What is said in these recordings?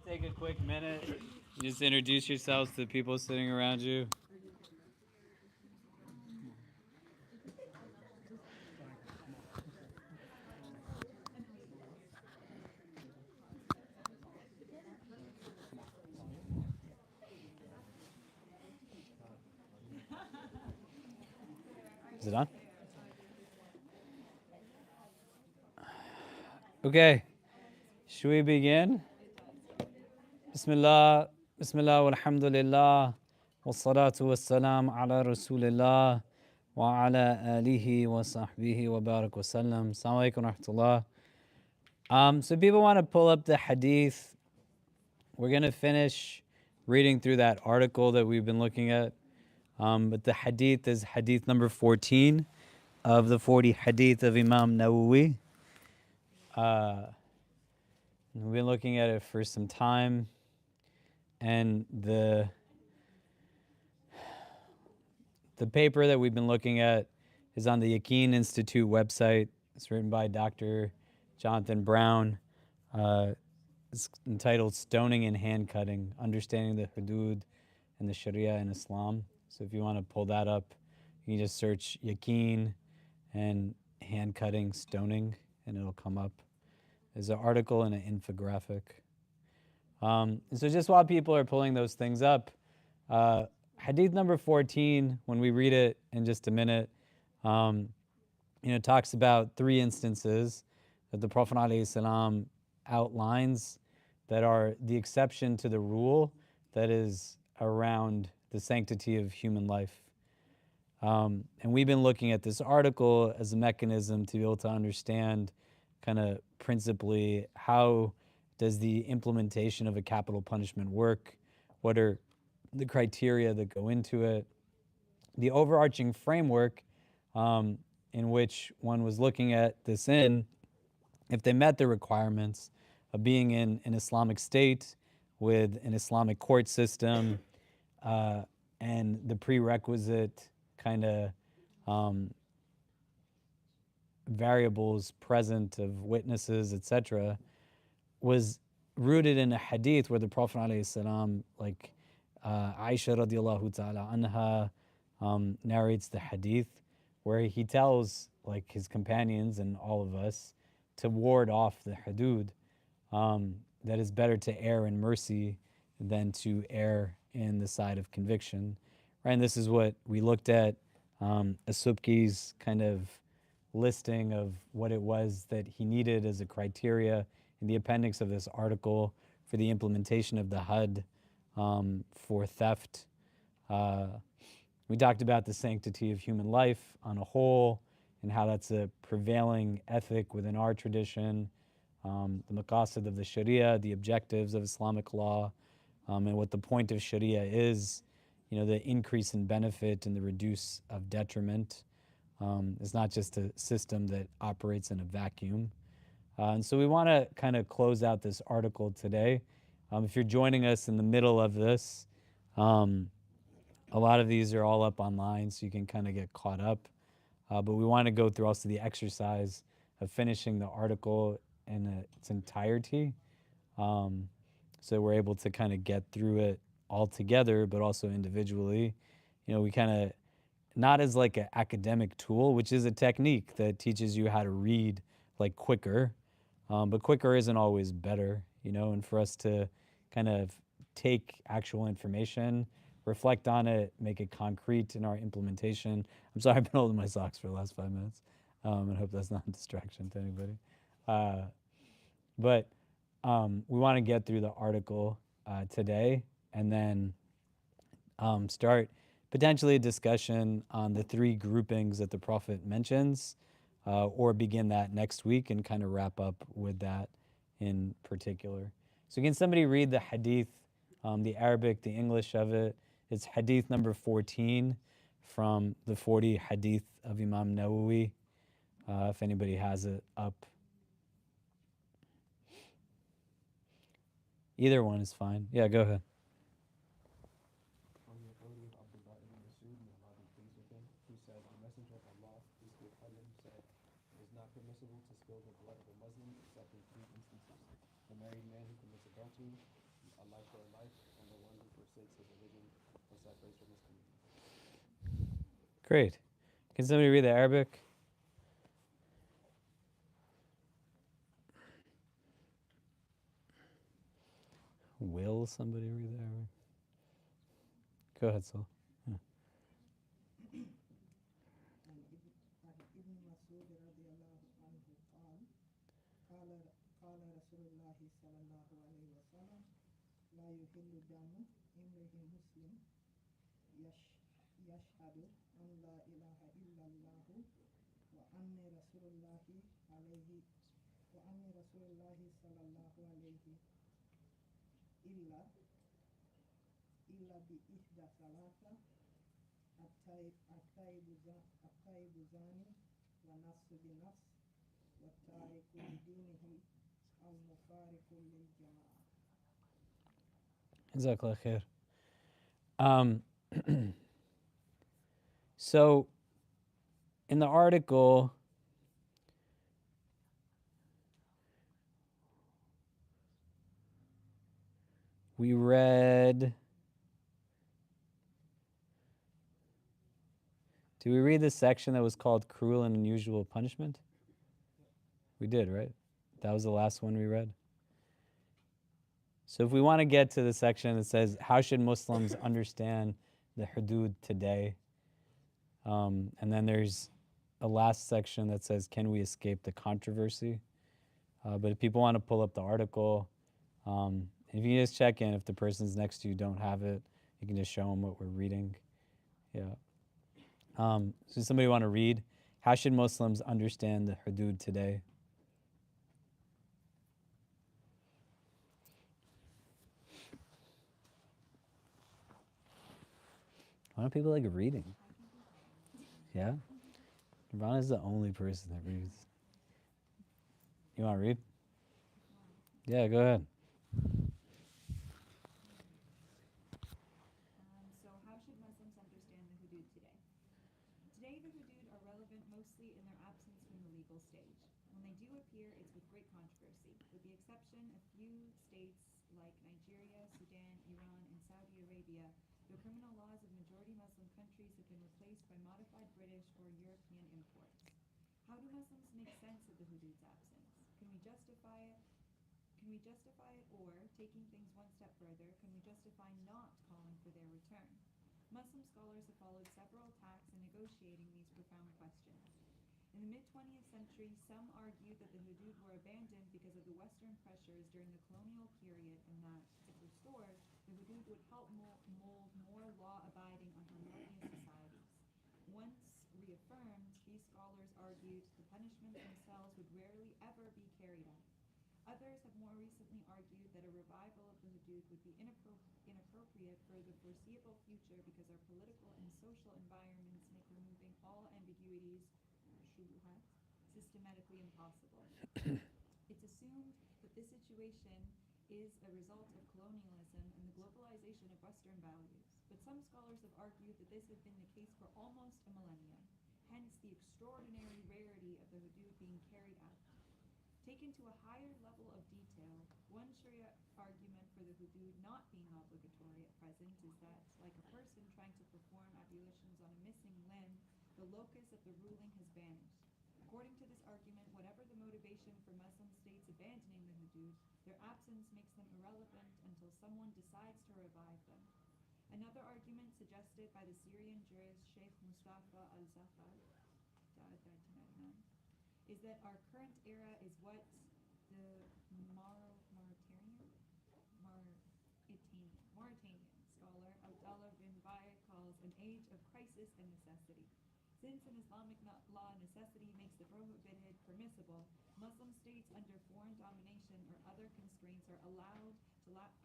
Take a quick minute. Just introduce yourselves to the people sitting around you. Is it on? Okay. Should we begin? Bismillah, Bismillah, walhamdulillah, wassalatu wassalam ala rasulillah, wa ala alihi wa sahbihi wa barak wa sallam. Assalamu alaikum wa rahmatullah. So people want to pull up the hadith. We're going to finish reading through that article that we've been looking at. But the hadith is hadith number 14 of the 40 hadith of Imam Nawawi. We've been looking at it for some time. And the paper that we've been looking at is on the Yaqeen Institute website. It's written by Dr. Jonathan Brown. It's entitled Stoning and Hand Cutting, Understanding the Hudud and the Sharia in Islam. So if you want to pull that up, you can just search Yaqeen and hand cutting, stoning, and it'll come up. There's an article and an infographic. So just while people are pulling those things up, hadith number 14, when we read it in just a minute, talks about 3 instances that the Prophet ﷺ outlines that are the exception to the rule that is around the sanctity of human life. And we've been looking at this article as a mechanism to be able to understand kind of principally how does the implementation of a capital punishment work? What are the criteria that go into it? The overarching framework in which one was looking at this in, if they met the requirements of being in an Islamic state with an Islamic court system and the prerequisite kind of variables present of witnesses, etc., was rooted in a hadith where the Prophet ﷺ, like Aisha radiallahu ta'ala anha, narrates the hadith where he tells like his companions and all of us to ward off the hudud, that is better to err in mercy than to err in the side of conviction. Right? And this is what we looked at, Asubki's kind of listing of what it was that he needed as a criteria in the appendix of this article for the implementation of the HUD for theft. We talked about the sanctity of human life on a whole and how that's a prevailing ethic within our tradition, the maqasid of the Sharia, the objectives of Islamic law, and what the point of Sharia is, the increase in benefit and the reduce of detriment. It's not just a system that operates in a vacuum. And so we want to kind of close out this article today. If you're joining us in the middle of this, a lot of these are all up online, so you can kind of get caught up. But we want to go through also the exercise of finishing the article in its entirety. So we're able to kind of get through it all together, but also individually. We kind of, not as like an academic tool, which is a technique that teaches you how to read like quicker, but quicker isn't always better, and for us to kind of take actual information, reflect on it, make it concrete in our implementation. I'm sorry, I've been holding my socks for the last 5 minutes, and I hope that's not a distraction to anybody. But we want to get through the article today and then start potentially a discussion on the 3 groupings that the Prophet mentions, or begin that next week and kind of wrap up with that in particular. So can somebody read the hadith, the Arabic, the English of it? It's hadith number 14 from the 40 hadith of Imam Nawawi, if anybody has it up. Either one is fine. Yeah, go ahead. Permissible to spill the blood of a Muslim except in 3 instances: the married man who commits adultery, Allah is for life, and the one who forsakes his religion or separates from his community. Great. Can somebody read the Arabic? Will somebody read the Arabic? Go ahead, Saul. Yeah. ابن مسعود رضي الله عنه قال قال رسول الله صلى الله عليه وسلم لا يحل دم امرئ مسلم يشهد أن لا إله إلا الله وأن رسول الله عليه وأن رسول الله صلى الله عليه إلا بإحدى ثلاثة التائب زاني والنفس بالنفس والتارك لدينه المفارق للجماعة. Jazakallah khair. So, in the article, we read. Did we read the section that was called Cruel and Unusual Punishment? We did, right? That was the last one we read. So if we want to get to the section that says, how should Muslims understand the hudud today? And then there's a last section that says, can we escape the controversy? But if people want to pull up the article, if you just check in, if the persons next to you don't have it, you can just show them what we're reading. Yeah. So somebody want to read? How should Muslims understand the hudud today? Why don't people like reading? Yeah? Ron is the only person that reads. You want to read? Yeah, go ahead. So how should Muslims understand the hudud today? Today the hudud are relevant mostly in their absence from the legal stage. When they do appear, it's with great controversy, with the exception of few states like Nigeria, Sudan, Iran, and Saudi Arabia. The criminal laws of majority Muslim countries have been replaced by modified British or European imports. How do Muslims make sense of the hudud's absence? Can we justify it? Or, taking things one step further, can we justify not calling for their return? Muslim scholars have followed several tacks in negotiating these profound questions. In the mid-20th century, some argued that the hudud were abandoned because of the Western pressures during the colonial period, and that, if restored, the hudud would help mold more law-abiding and harmonious societies. Once reaffirmed, these scholars argued the punishments themselves would rarely ever be carried out. Others have more recently argued that a revival of the hudud would be inappropriate for the foreseeable future because our political and social environments make removing all ambiguities, shubuhat, systematically impossible. It's assumed that this situation is a result of colonialism and the globalization of Western values, but some scholars have argued that this has been the case for almost a millennium, hence the extraordinary rarity of the hudud being carried out. Taken to a higher level of detail, one Sharia argument for the hudud not being obligatory at present is that, like a person trying to perform ablutions on a missing limb, the locus of the ruling has vanished. According to this argument, whatever the motivation for Muslim states abandoning the hudud, their absence makes them irrelevant until someone decides to revive them. Another argument suggested by the Syrian jurist Sheikh Mustafa al-Zafar, died 1999, is that our current era is what the Mauritanian scholar Abdallah bin Bayy calls an age of crisis and necessity. Since in Islamic law necessity makes the prohibited permissible, Muslim states under foreign domination or other constraints are allowed to lapse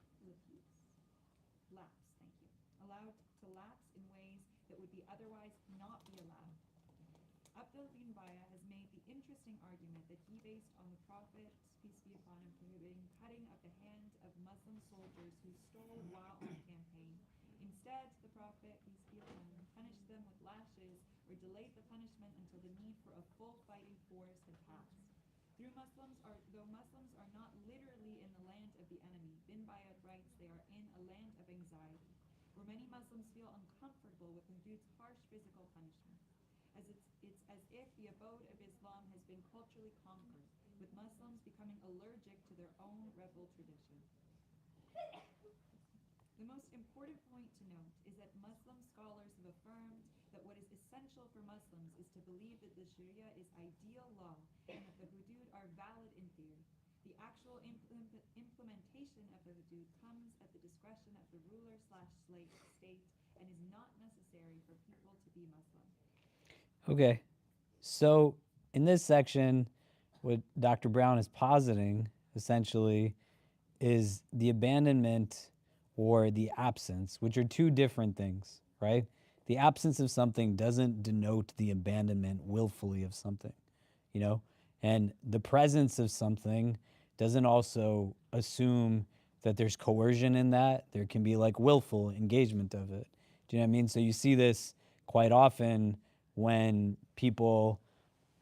in ways that would be otherwise not be allowed. Abdul bin Baya has made the interesting argument that he based on the Prophet, peace be upon him, prohibiting cutting of the hand of Muslim soldiers who stole while on campaign. Instead, the Prophet, peace be upon him, punished them with lashes or delayed the punishment until the need for a full fighting force had passed. Though Muslims are not literally in the land of the enemy, bin Bayat writes they anxiety, where many Muslims feel uncomfortable with the hudud's harsh physical punishment, it's as if the abode of Islam has been culturally conquered, with Muslims becoming allergic to their own rebel tradition. The most important point to note is that Muslim scholars have affirmed that what is essential for Muslims is to believe that the Sharia is ideal law and that the hudud are valid in theory. The actual implementation of the hudud comes at the discretion of the ruler/state and is not necessary for people to be Muslim. Okay. So in this section, what Dr. Brown is positing essentially is the abandonment or the absence, which are two different things, right? The absence of something doesn't denote the abandonment willfully of something, you know? And the presence of something doesn't also assume that there's coercion in that. There can be like willful engagement of it. Do you know what I mean? So you see this quite often when people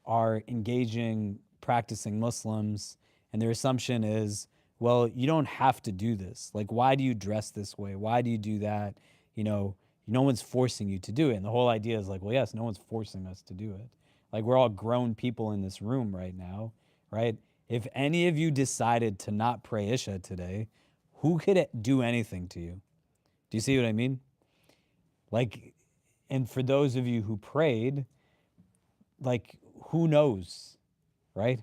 are engaging, practicing Muslims, and their assumption is, well, you don't have to do this. Like, why do you dress this way? Why do you do that? You know, no one's forcing you to do it. And the whole idea is like, well, yes, no one's forcing us to do it. Like, we're all grown people in this room right now, right? If any of you decided to not pray Isha today, who could do anything to you? Do you see what I mean? Like, and for those of you who prayed, like, who knows, right?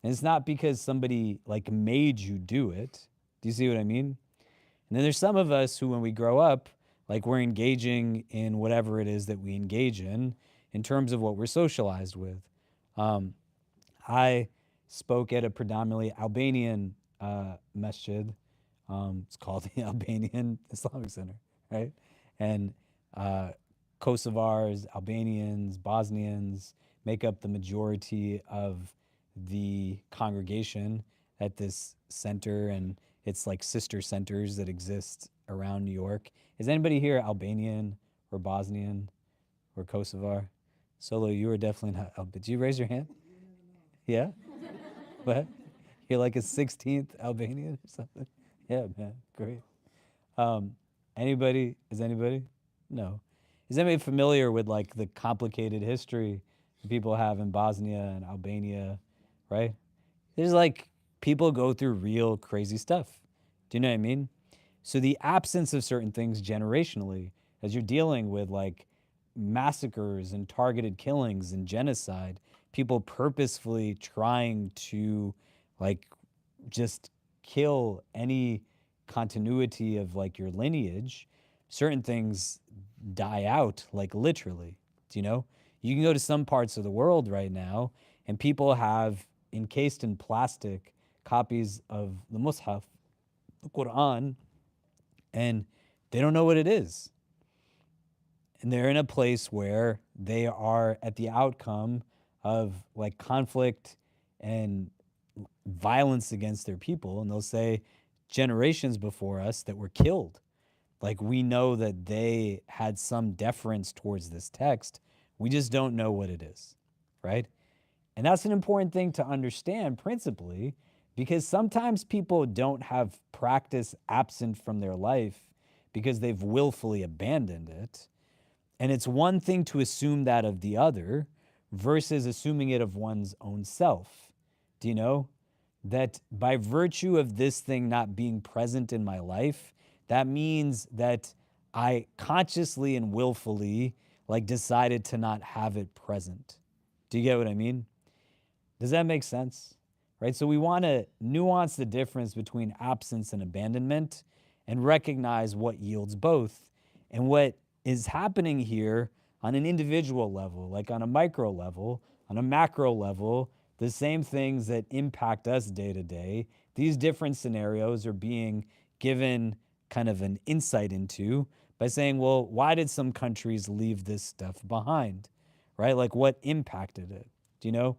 And it's not because somebody like made you do it. Do you see what I mean? And then there's some of us who, when we grow up, like we're engaging in whatever it is that we engage in terms of what we're socialized with. I spoke at a predominantly Albanian masjid. It's called the Albanian Islamic Center, right? And Kosovars, Albanians, Bosnians make up the majority of the congregation at this center, and it's like sister centers that exist around New York. Is anybody here Albanian or Bosnian or Kosovar? Solo, you are definitely not. Did you raise your hand? Yeah? What? You're like a 16th Albanian or something? Yeah, man. Great. Anybody? Is anybody? No. Is anybody familiar with like the complicated history that people have in Bosnia and Albania, right? There's like people go through real crazy stuff. Do you know what I mean? So the absence of certain things generationally, as you're dealing with like massacres and targeted killings and genocide, people purposefully trying to like just kill any continuity of like your lineage, certain things die out like literally. Do you know? You can go to some parts of the world right now and people have encased in plastic copies of the Mus'haf, the Quran, and they don't know what it is. And they're in a place where they are at the outcome of like conflict and violence against their people. And they'll say generations before us that were killed. Like we know that they had some deference towards this text. We just don't know what it is, right? And that's an important thing to understand principally, because sometimes people don't have practice absent from their life because they've willfully abandoned it. And it's one thing to assume that of the other versus assuming it of one's own self. Do you know? That by virtue of this thing not being present in my life, that means that I consciously and willfully like decided to not have it present. Do you get what I mean? Does that make sense? Right? So we want to nuance the difference between absence and abandonment and recognize what yields both. And what is happening here on an individual level, like on a micro level, on a macro level, the same things that impact us day to day, these different scenarios are being given kind of an insight into by saying, well, why did some countries leave this stuff behind, right? Like what impacted it, do you know?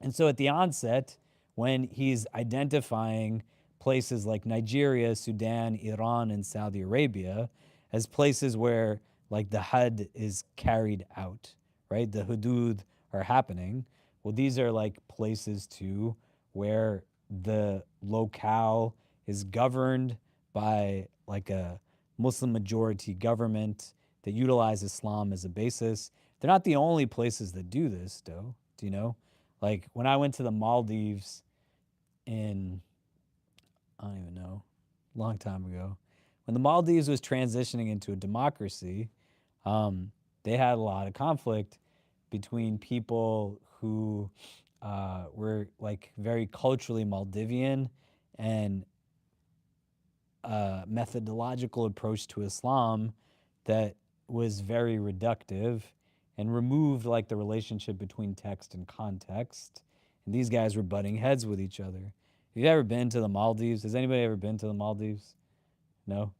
And so at the onset, when he's identifying places like Nigeria, Sudan, Iran, and Saudi Arabia as places where like the had is carried out, right? The hudud are happening. Well, these are like places too where the locale is governed by like a Muslim majority government that utilize Islam as a basis. They're not the only places that do this, though. Do you know? Like when I went to the Maldives in, I don't even know, a long time ago, when the Maldives was transitioning into a democracy, they had a lot of conflict between people who were like very culturally Maldivian and methodological approach to Islam that was very reductive and removed like the relationship between text and context. And these guys were butting heads with each other. Have you ever been to the Maldives? Has anybody ever been to the Maldives? No?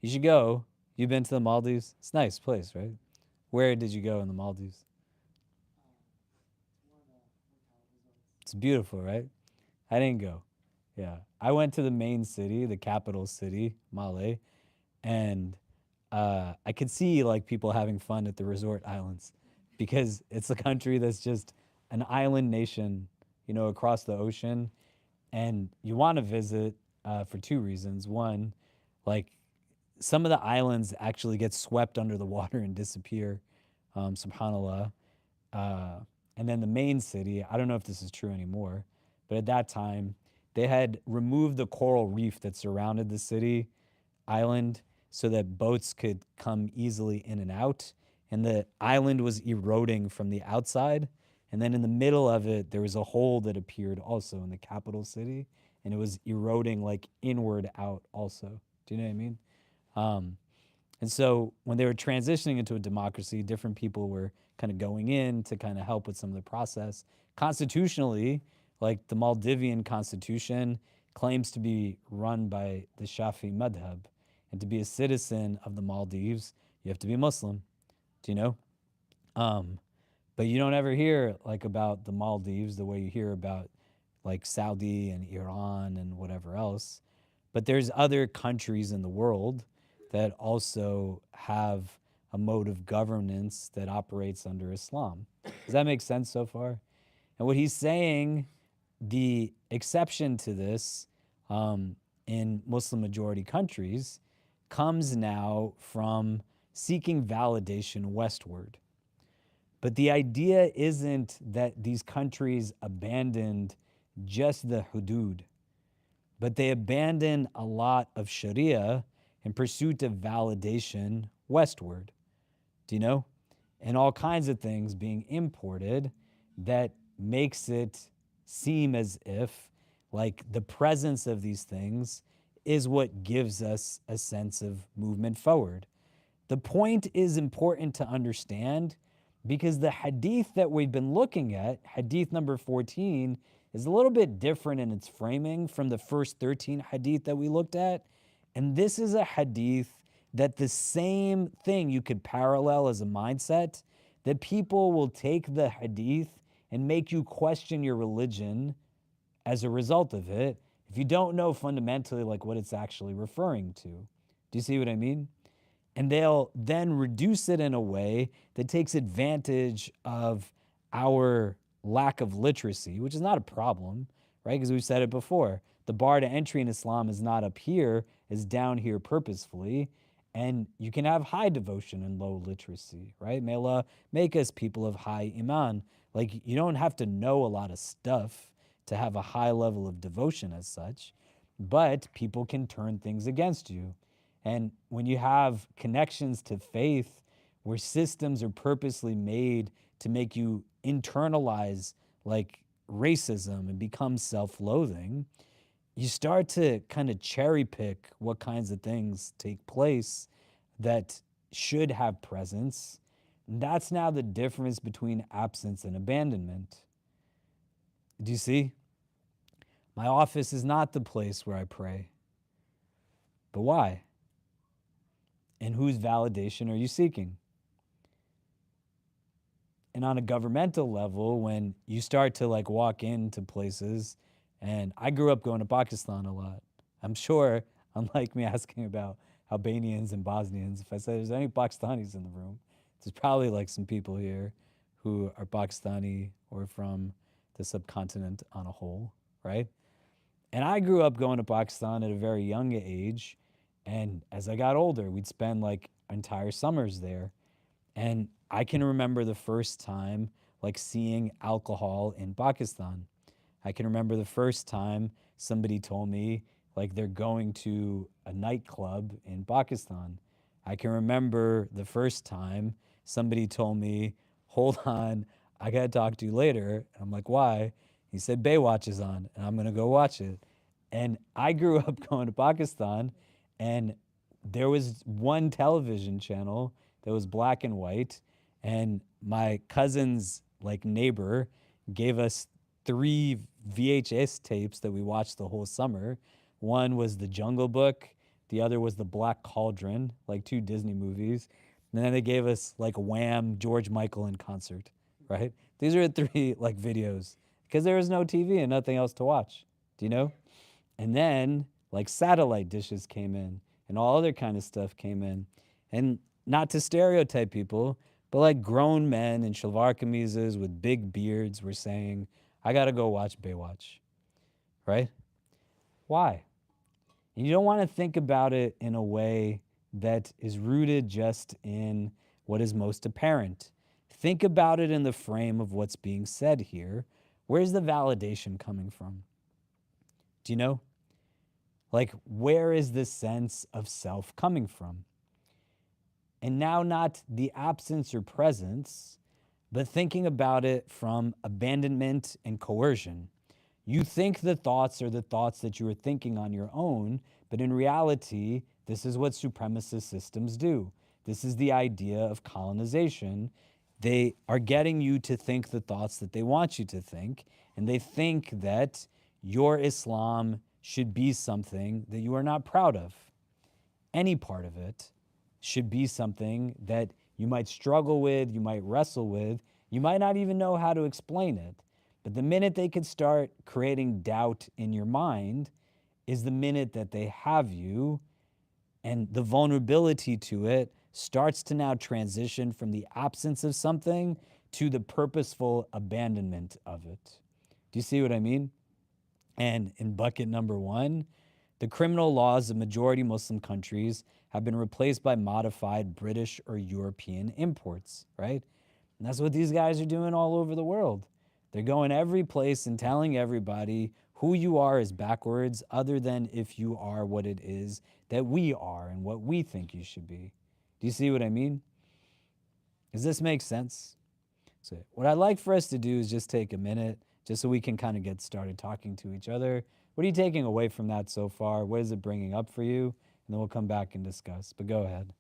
You should go. You've been to the Maldives? It's a nice place, right? Where did you go in the Maldives? One of the hotel resorts. It's beautiful, right? I didn't go. Yeah. I went to the main city, the capital city, Male, and I could see like people having fun at the resort islands because it's a country that's just an island nation, you know, across the ocean. And you want to visit for two reasons. One, like some of the islands actually get swept under the water and disappear, subhanAllah. And then the main city, I don't know if this is true anymore, but at that time, they had removed the coral reef that surrounded the city island so that boats could come easily in and out. And the island was eroding from the outside. And then in the middle of it, there was a hole that appeared also in the capital city. And it was eroding like inward out also. Do you know what I mean? And so when they were transitioning into a democracy, different people were kind of going in to kind of help with some of the process. Constitutionally, like the Maldivian constitution claims to be run by the Shafi madhab. And to be a citizen of the Maldives, you have to be Muslim. Do you know? But you don't ever hear like about the Maldives the way you hear about like Saudi and Iran and whatever else. But there's other countries in the world that also have a mode of governance that operates under Islam. Does that make sense so far? And what he's saying, the exception to this in Muslim majority countries comes now from seeking validation westward. But the idea isn't that these countries abandoned just the hudud, but they abandoned a lot of Sharia in pursuit of validation westward. Do you know? And all kinds of things being imported that makes it seem as if like the presence of these things is what gives us a sense of movement forward. The point is important to understand because the hadith that we've been looking at, hadith number 14, is a little bit different in its framing from the first 13 hadith that we looked at. And this is a hadith that the same thing you could parallel as a mindset, that people will take the hadith and make you question your religion as a result of it if you don't know fundamentally like what it's actually referring to. Do you see what I mean? And they'll then reduce it in a way that takes advantage of our lack of literacy, which is not a problem, right? Because we've said it before. The bar to entry in Islam is not up here, is down here purposefully. And you can have high devotion and low literacy, right? May Allah make us people of high iman. Like you don't have to know a lot of stuff to have a high level of devotion as such, but people can turn things against you. And when you have connections to faith where systems are purposely made to make you internalize like racism and become self-loathing, you start to kind of cherry pick what kinds of things take place that should have presence. And that's now the difference between absence and abandonment. Do you see? My office is not the place where I pray. But why? And whose validation are you seeking? And on a governmental level, when you start to like walk into places, and I grew up going to Pakistan a lot. I'm sure, unlike me asking about Albanians and Bosnians, if I said there's any Pakistanis in the room, there's probably like some people here who are Pakistani or from the subcontinent on a whole, right? And I grew up going to Pakistan at a very young age, And as I got older, we'd spend like entire summers there. And I can remember the first time like seeing alcohol in Pakistan. I can remember the first time somebody told me like they're going to a nightclub in Pakistan. I can remember the first time somebody told me, hold on, I gotta talk to you later. And I'm like, why? He said, Baywatch is on, and I'm gonna go watch it. And I grew up going to Pakistan, and there was one television channel that was black and white, and my cousin's like neighbor gave us 3 VHS tapes that we watched the whole summer. One was The Jungle Book, the other was The Black Cauldron, like 2 Disney movies. And then they gave us like Wham, George Michael in concert, right? These are the 3 like videos because there was no TV and nothing else to watch. Do you know? And then like satellite dishes came in and all other kind of stuff came in. And not to stereotype people, but like grown men in shalvar kameezes with big beards were saying, I gotta go watch Baywatch, right? Why? And you don't want to think about it in a way that is rooted just in what is most apparent. Think about it in the frame of what's being said here. Where's the validation coming from? Do you know? Like, where is this sense of self coming from? And now, not the absence or presence, but thinking about it from abandonment and coercion. You think the thoughts are the thoughts that you are thinking on your own, but in reality, this is what supremacist systems do. This is the idea of colonization. They are getting you to think the thoughts that they want you to think, and they think that your Islam should be something that you are not proud of. Any part of it should be something that you might struggle with, you might wrestle with, you might not even know how to explain it. But the minute they could start creating doubt in your mind is the minute that they have you, and the vulnerability to it starts to now transition from the absence of something to the purposeful abandonment of it. Do you see what I mean? And in bucket number 1, the criminal laws of majority Muslim countries have been replaced by modified British or European imports, right? And that's what these guys are doing all over the world. They're going every place and telling everybody who you are is backwards, other than if you are what it is that we are and what we think you should be. Do you see what I mean? Does this make sense? So what I'd like for us to do is just take a minute, just so we can kind of get started talking to each other. What are you taking away from that so far? What is it bringing up for you? And then we'll come back and discuss. But go ahead.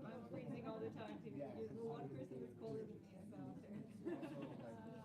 I'm freezing all the time too. You're the one person who's colder than me, so United States is sounds good.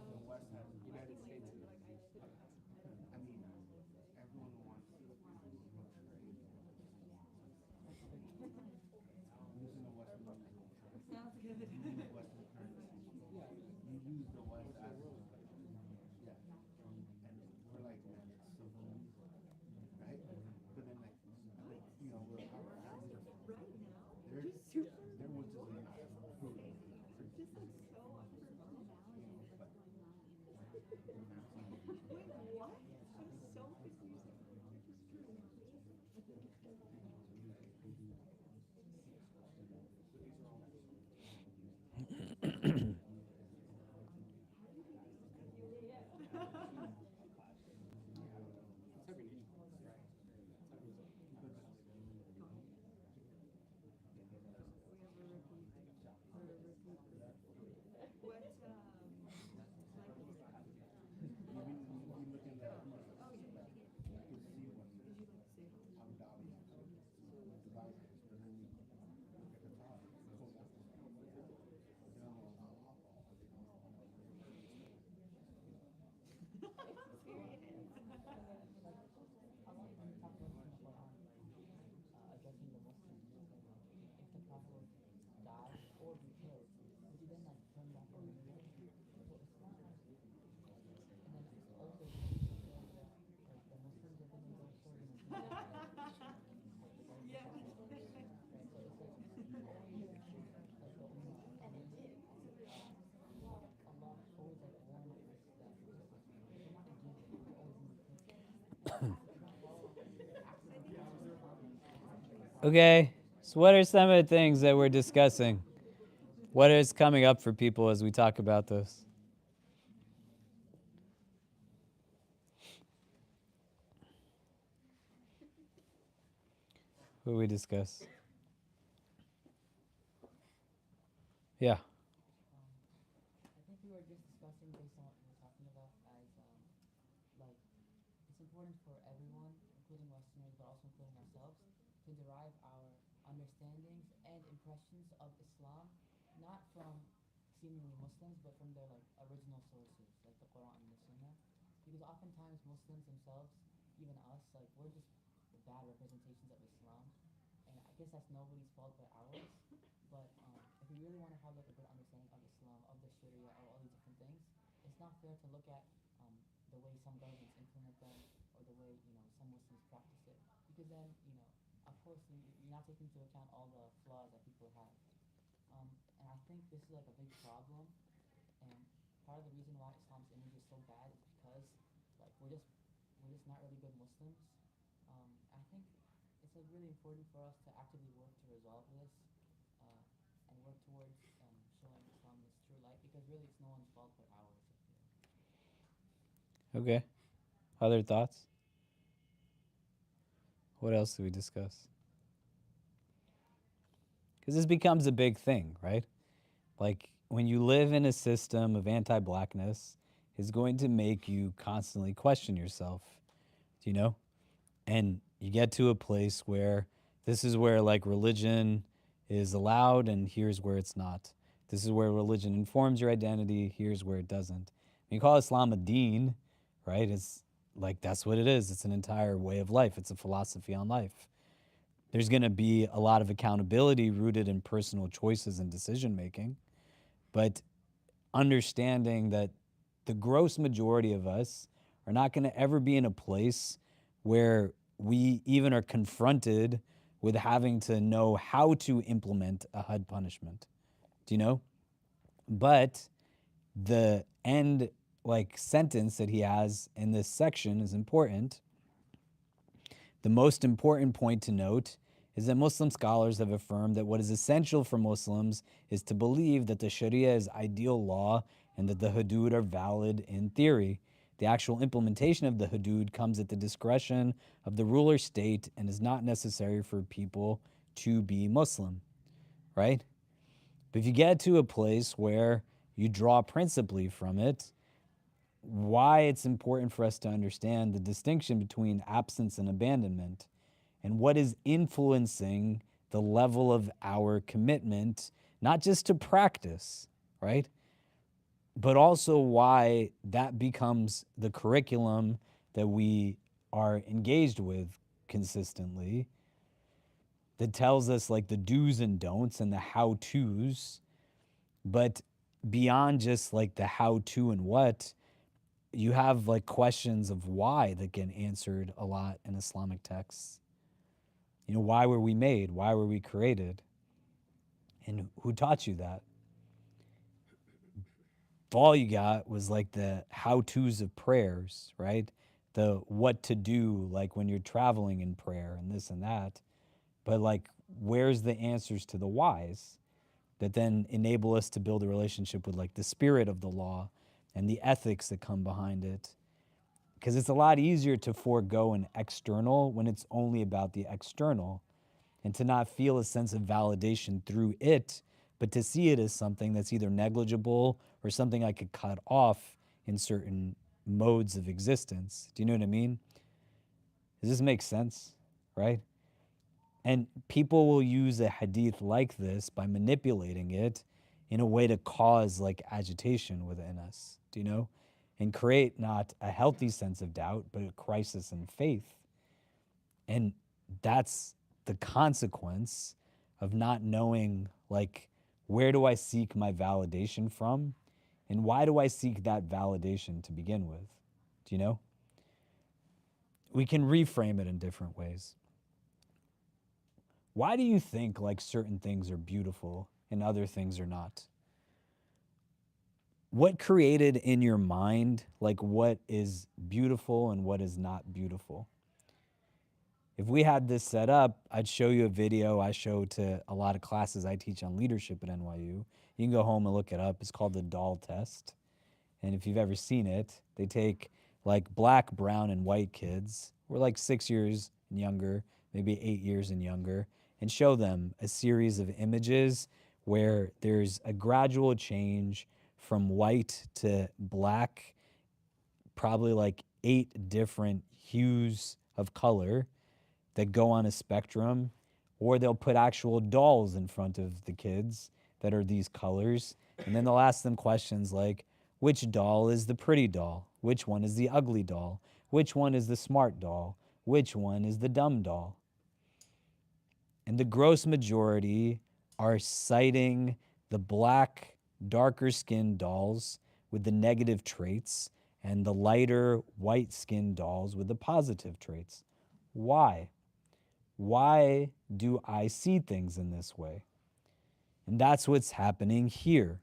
Okay, so what are some of the things that we're discussing? What is coming up for people as we talk about this? What do we discuss? Yeah. I think we were just discussing based on what we were talking about as like it's important for everyone, including Westerners, but also including ourselves, to derive our understandings and impressions of Islam not from seemingly Muslims, but from their like original sources, like the Quran and the Sunnah. Because oftentimes Muslims themselves, even us, like we're just bad representations of Islam, and I guess that's nobody's fault but ours. But if we really want to have like a good understanding of Islam, of the Sharia, of all these different things, it's not fair to look at the way some governments implement them or the way some Muslims practice it, because then of course you're not taking into account all the flaws that people have. And I think this is like a big problem, and part of the reason why Islam's image is so bad is because like we're just not really good Muslims. I think it's like really important for us to actively work to resolve this and work towards showing Islam this true light, because really it's no one's fault but ours. I feel. Okay. Other thoughts? What else do we discuss? Because this becomes a big thing, right? Like when you live in a system of anti-blackness, it's going to make you constantly question yourself, And you get to a place where this is where like religion is allowed and here's where it's not. This is where religion informs your identity, here's where it doesn't. When you call Islam a deen, right? It's like that's what it is. It's an entire way of life. It's a philosophy on life. There's going to be a lot of accountability rooted in personal choices and decision making, but understanding that the gross majority of us are not going to ever be in a place where we even are confronted with having to know how to implement a HUD punishment. Do you know? But the end sentence that he has in this section is important. The most important point to note is that Muslim scholars have affirmed that what is essential for Muslims is to believe that the Sharia is ideal law and that the hudud are valid in theory. The actual implementation of the hudud comes at the discretion of the ruler state and is not necessary for people to be Muslim, right? But if you get to a place where you draw principally from it, why it's important for us to understand the distinction between absence and abandonment and what is influencing the level of our commitment, not just to practice, right? But also why that becomes the curriculum that we are engaged with consistently, that tells us like the do's and don'ts and the how-tos, but beyond just like the how-to and what, you have like questions of why that get answered a lot in Islamic texts. You know, why were we made? Why were we created? And who taught you that? If all you got was like the how-tos of prayers, right? The what to do, like when you're traveling in prayer and this and that. But like, where's the answers to the whys that then enable us to build a relationship with like the spirit of the law and the ethics that come behind it? Because it's a lot easier to forego an external when it's only about the external and to not feel a sense of validation through it, but to see it as something that's either negligible or something I could cut off in certain modes of existence. Do you know what I mean? Does this make sense? Right? And people will use a hadith like this by manipulating it in a way to cause like agitation within us, do you know? And create not a healthy sense of doubt, but a crisis in faith. And that's the consequence of not knowing, like, where do I seek my validation from? And why do I seek that validation to begin with? Do you know? We can reframe it in different ways. Why do you think like certain things are beautiful and other things are not? What created in your mind like what is beautiful and what is not beautiful? If we had this set up, I'd show you a video I show to a lot of classes I teach on leadership at NYU. You can go home and look it up. It's called the doll test. And if you've ever seen it, they take like black, brown, and white kids, who are like 6 years and younger, maybe 8 years and younger, and show them a series of images where there's a gradual change from white to black, probably like 8 different hues of color that go on a spectrum, or they'll put actual dolls in front of the kids that are these colors, and then they'll ask them questions like, which doll is the pretty doll? Which one is the ugly doll? Which one is the smart doll? Which one is the dumb doll? And the gross majority are citing the black, darker skinned dolls with the negative traits and the lighter, white skinned dolls with the positive traits. Why? Why do I see things in this way? And that's what's happening here.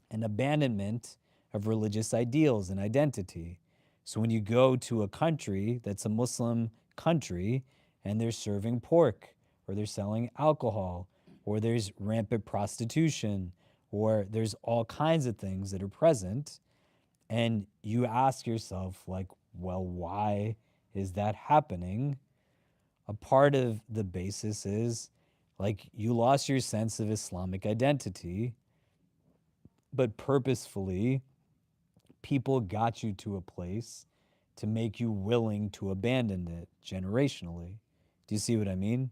An abandonment of religious ideals and identity. So when you go to a country that's a Muslim country and they're serving pork, or they're selling alcohol, or there's rampant prostitution, or there's all kinds of things that are present, and you ask yourself, like, well, why is that happening? A part of the basis is, like, you lost your sense of Islamic identity, but purposefully, people got you to a place to make you willing to abandon it generationally. Do you see what I mean?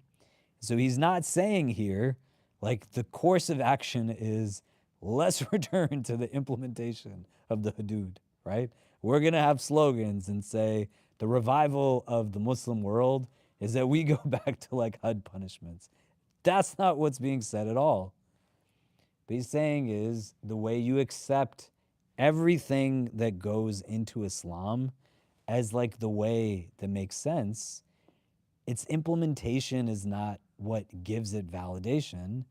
So he's not saying here, like, the course of action is let's return to the implementation of the hudud, right? we're going to have slogans and say the revival of the Muslim world is that we go back to like HUD punishments. That's not what's being said at all. What he's saying is the way you accept everything that goes into Islam as like the way that makes sense, its implementation is not what gives it validation.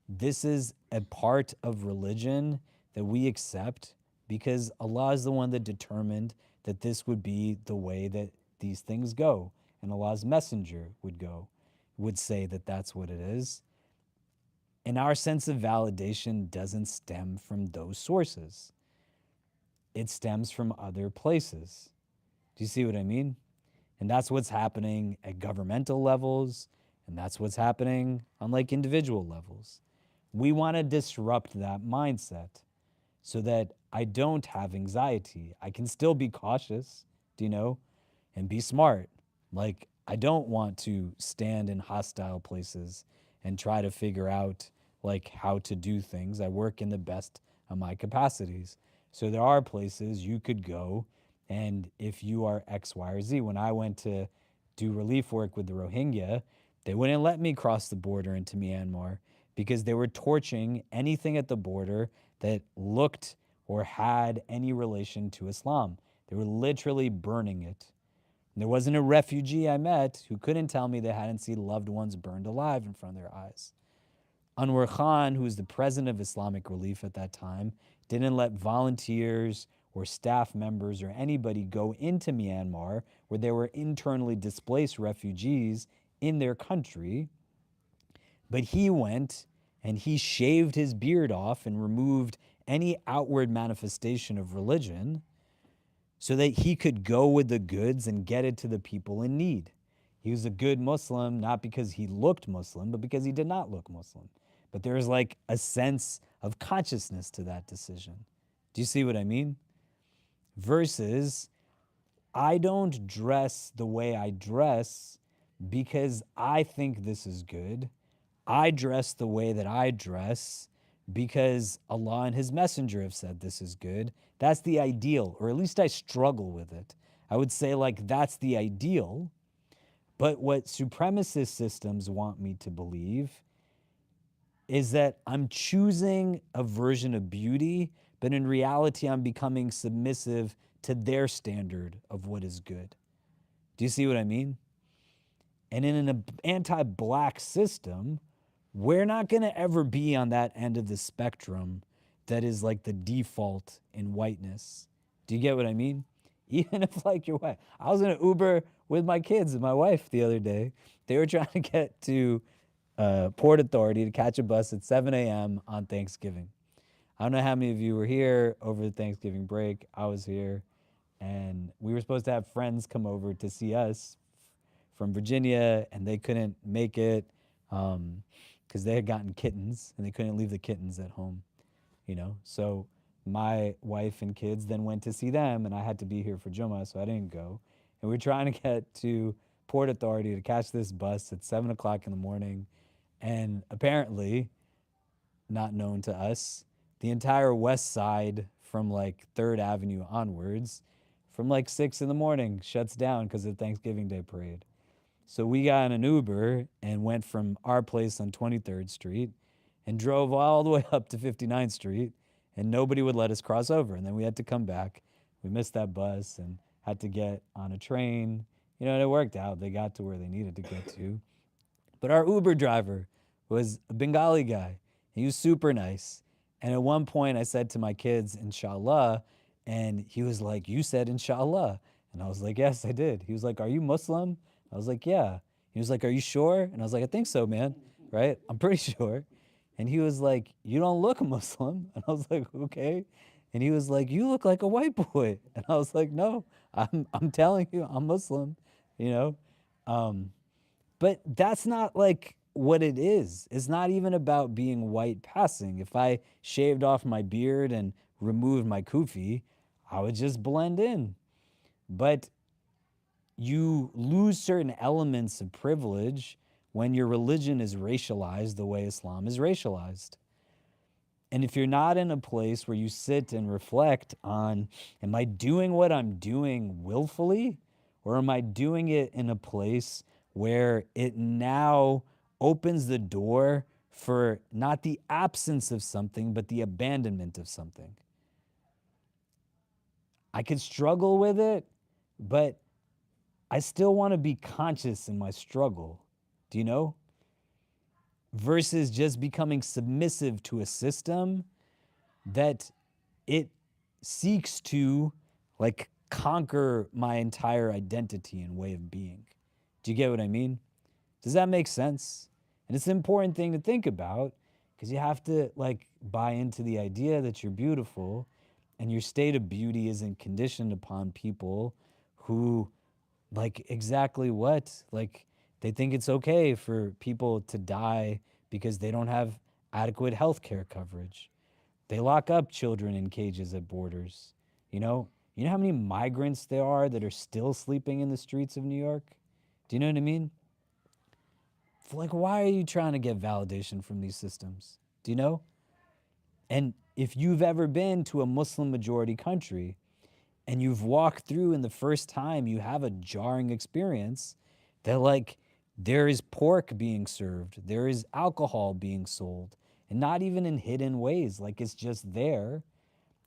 This is a part of religion that we accept because Allah is the one that determined that this would be the way that these things go. And Allah's messenger would say that that's what it is. And our sense of validation doesn't stem from those sources. It stems from other places. Do you see what I mean? And that's what's happening at governmental levels, and that's what's happening on like individual levels. We want to disrupt that mindset so that I don't have anxiety. I can still be cautious, and be smart. Like, I don't want to stand in hostile places and try to figure out like how to do things. I work in the best of my capacities. So there are places you could go, and if you are X, Y, or Z, when I went to do relief work with the Rohingya, they wouldn't let me cross the border into Myanmar because they were torching anything at the border that looked or had any relation to Islam. They were literally burning it. And there wasn't a refugee I met who couldn't tell me they hadn't seen loved ones burned alive in front of their eyes. Anwar Khan, who was the president of Islamic Relief at that time, didn't let volunteers or staff members or anybody go into Myanmar where there were internally displaced refugees in their country. But he went and he shaved his beard off and removed any outward manifestation of religion so that he could go with the goods and get it to the people in need. He was a good Muslim, not because he looked Muslim, but because he did not look Muslim. But there's like a sense of consciousness to that decision. Do you see what I mean? Versus, I don't dress the way I dress because I think this is good. I dress the way that I dress because Allah and His Messenger have said this is good. That's the ideal, or at least I struggle with it. I would say like that's the ideal. But what supremacist systems want me to believe is that I'm choosing a version of beauty, but in reality, I'm becoming submissive to their standard of what is good. Do you see what I mean? And in an anti-black system, we're not going to ever be on that end of the spectrum that is like the default in whiteness. Do you get what I mean? Even if like your wife, I was in an Uber with my kids and my wife the other day. They were trying to get to Port Authority to catch a bus at 7 a.m. on Thanksgiving. I don't know how many of you were here over the Thanksgiving break. I was here, and we were supposed to have friends come over to see us from Virginia, and they couldn't make it because they had gotten kittens, and they couldn't leave the kittens at home, So my wife and kids then went to see them, and I had to be here for Jummah, so I didn't go. And we were trying to get to Port Authority to catch this bus at 7 o'clock in the morning, and apparently, not known to us, the entire west side from like 3rd Avenue onwards, from like 6 in the morning, shuts down because of the Thanksgiving Day parade. So we got in an Uber and went from our place on 23rd Street and drove all the way up to 59th Street, and nobody would let us cross over. And then we had to come back. We missed that bus and had to get on a train. And it worked out. They got to where they needed to get to. But our Uber driver was a Bengali guy. He was super nice. And at one point I said to my kids, Inshallah, and he was like, you said Inshallah. And I was like, yes, I did. He was like, are you Muslim? I was like, yeah. He was like, are you sure? And I was like, I think so, man. Right? I'm pretty sure. And he was like, you don't look Muslim. And I was like, okay. And he was like, you look like a white boy. And I was like, no, I'm telling you, I'm Muslim, But that's not like what it is. It's not even about being white passing. If I shaved off my beard and removed my kufi, I would just blend in. But you lose certain elements of privilege when your religion is racialized the way Islam is racialized. And if you're not in a place where you sit and reflect on, am I doing what I'm doing willfully? Or am I doing it in a place where it now opens the door for not the absence of something, but the abandonment of something? I could struggle with it, but I still want to be conscious in my struggle. Do you know? Versus just becoming submissive to a system that it seeks to like conquer my entire identity and way of being. Do you get what I mean? Does that make sense? And it's an important thing to think about because you have to like buy into the idea that you're beautiful and your state of beauty isn't conditioned upon people who like exactly what? Like they think it's okay for people to die because they don't have adequate health care coverage. They lock up children in cages at borders. You know how many migrants there are that are still sleeping in the streets of New York? Do you know what I mean? Like, why are you trying to get validation from these systems? Do you know? And if you've ever been to a Muslim majority country and you've walked through and the first time you have a jarring experience that like there is pork being served, there is alcohol being sold, and not even in hidden ways, like it's just there,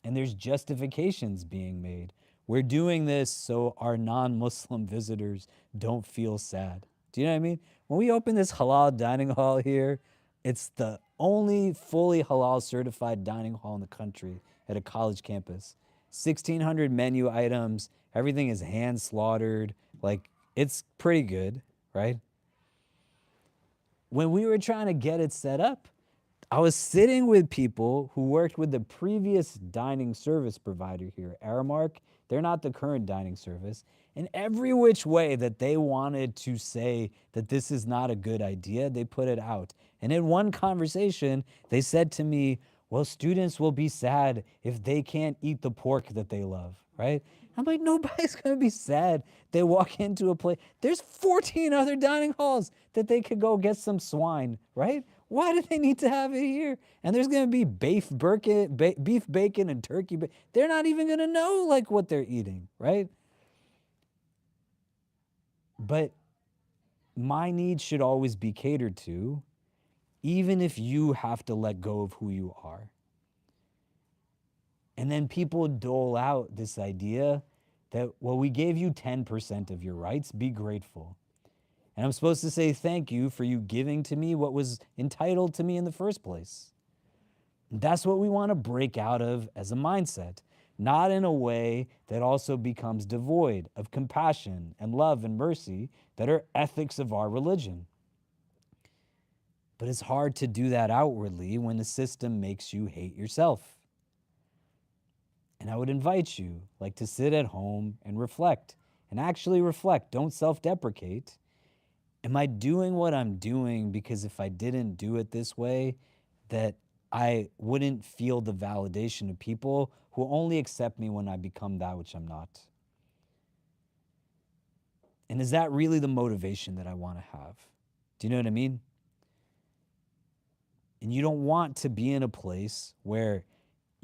and there's justifications being made. We're doing this so our non-Muslim visitors don't feel sad. Do you know what I mean? When we open this halal dining hall here, it's the only fully halal certified dining hall in the country at a college campus. 1,600 menu items, everything is hand slaughtered. Like, it's pretty good, right? When we were trying to get it set up, I was sitting with people who worked with the previous dining service provider here, Aramark. They're not the current dining service. And every which way that they wanted to say that this is not a good idea, they put it out. And in one conversation, they said to me, well, students will be sad if they can't eat the pork that they love, right? I'm like, nobody's gonna be sad. They walk into a place, there's 14 other dining halls that they could go get some swine, right? Why do they need to have it here? And there's gonna be beef bacon and turkey. They're not even gonna know like what they're eating, right? But my needs should always be catered to, even if you have to let go of who you are. And then people dole out this idea that, well, we gave you 10% of your rights, be grateful. And I'm supposed to say thank you for you giving to me what was entitled to me in the first place. And that's what we want to break out of as a mindset, not in a way that also becomes devoid of compassion and love and mercy that are ethics of our religion. But it's hard to do that outwardly when the system makes you hate yourself. And I would invite you like to sit at home and reflect, and actually reflect, don't self-deprecate. Am I doing what I'm doing because if I didn't do it this way, that I wouldn't feel the validation of people who only accept me when I become that which I'm not? And is that really the motivation that I want to have? Do you know what I mean? And you don't want to be in a place where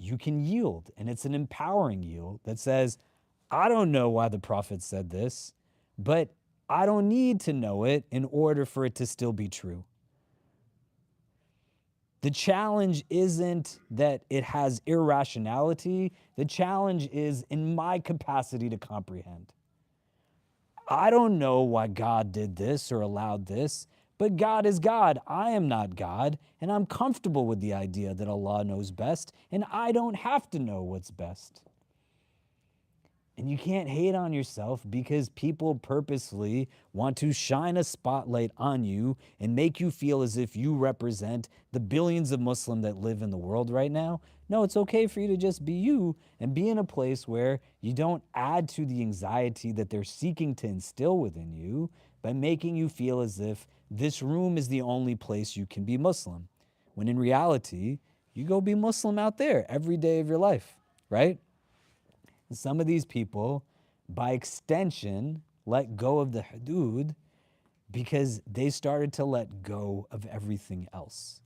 you can yield, and it's an empowering yield that says, I don't know why the prophet said this, but I don't need to know it in order for it to still be true. The challenge isn't that it has irrationality. The challenge is in my capacity to comprehend. I don't know why God did this or allowed this, but God is God. I am not God, and I'm comfortable with the idea that Allah knows best, and I don't have to know what's best. And you can't hate on yourself because people purposely want to shine a spotlight on you and make you feel as if you represent the billions of Muslims that live in the world right now. No, it's okay for you to just be you and be in a place where you don't add to the anxiety that they're seeking to instill within you by making you feel as if this room is the only place you can be Muslim. When in reality, you go be Muslim out there every day of your life, right? Some of these people, by extension, let go of the hudud because they started to let go of everything else.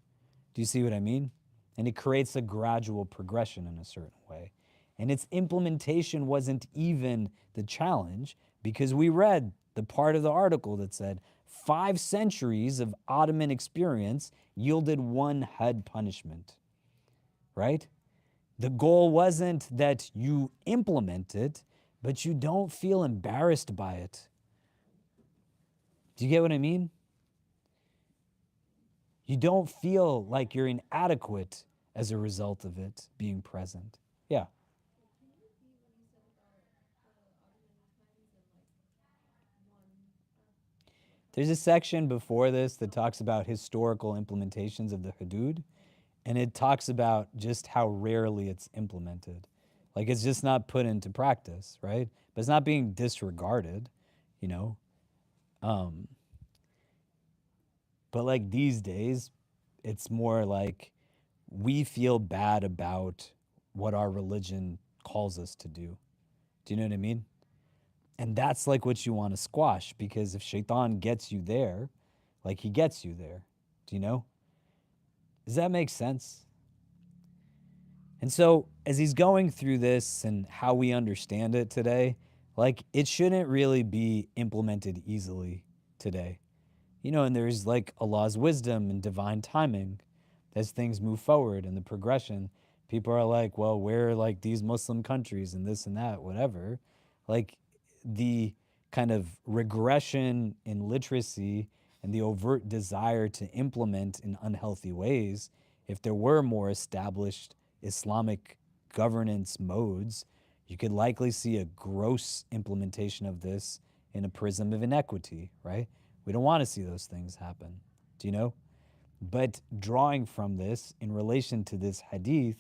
Do you see what I mean? and it creates a gradual progression in a certain way. And its implementation wasn't even the challenge, because we read the part of the article that said 5 centuries of Ottoman experience yielded 1 had punishment, right? The goal wasn't that you implement it, but you don't feel embarrassed by it. Do you get what I mean? You don't feel like you're inadequate as a result of it being present. Yeah. There's a section before this that talks about historical implementations of the hudud, and it talks about just how rarely it's implemented. Like, it's just not put into practice, right? But it's not being disregarded, you know? But like these days, it's more like we feel bad about what our religion calls us to do. Do you know what I mean? And that's like what you want to squash, because if shaitan gets you there, like he gets you there. Do you know? Does that make sense? And so as he's going through this and how we understand it today, like it shouldn't really be implemented easily today. You know, and there's like Allah's wisdom and divine timing as things move forward and the progression. People are like, well, we're like these Muslim countries and this and that, whatever. Like the kind of regression in literacy and the overt desire to implement in unhealthy ways, if there were more established Islamic governance modes, you could likely see a gross implementation of this in a prism of inequity, right? We don't want to see those things happen. Do you know? But drawing from this in relation to this hadith,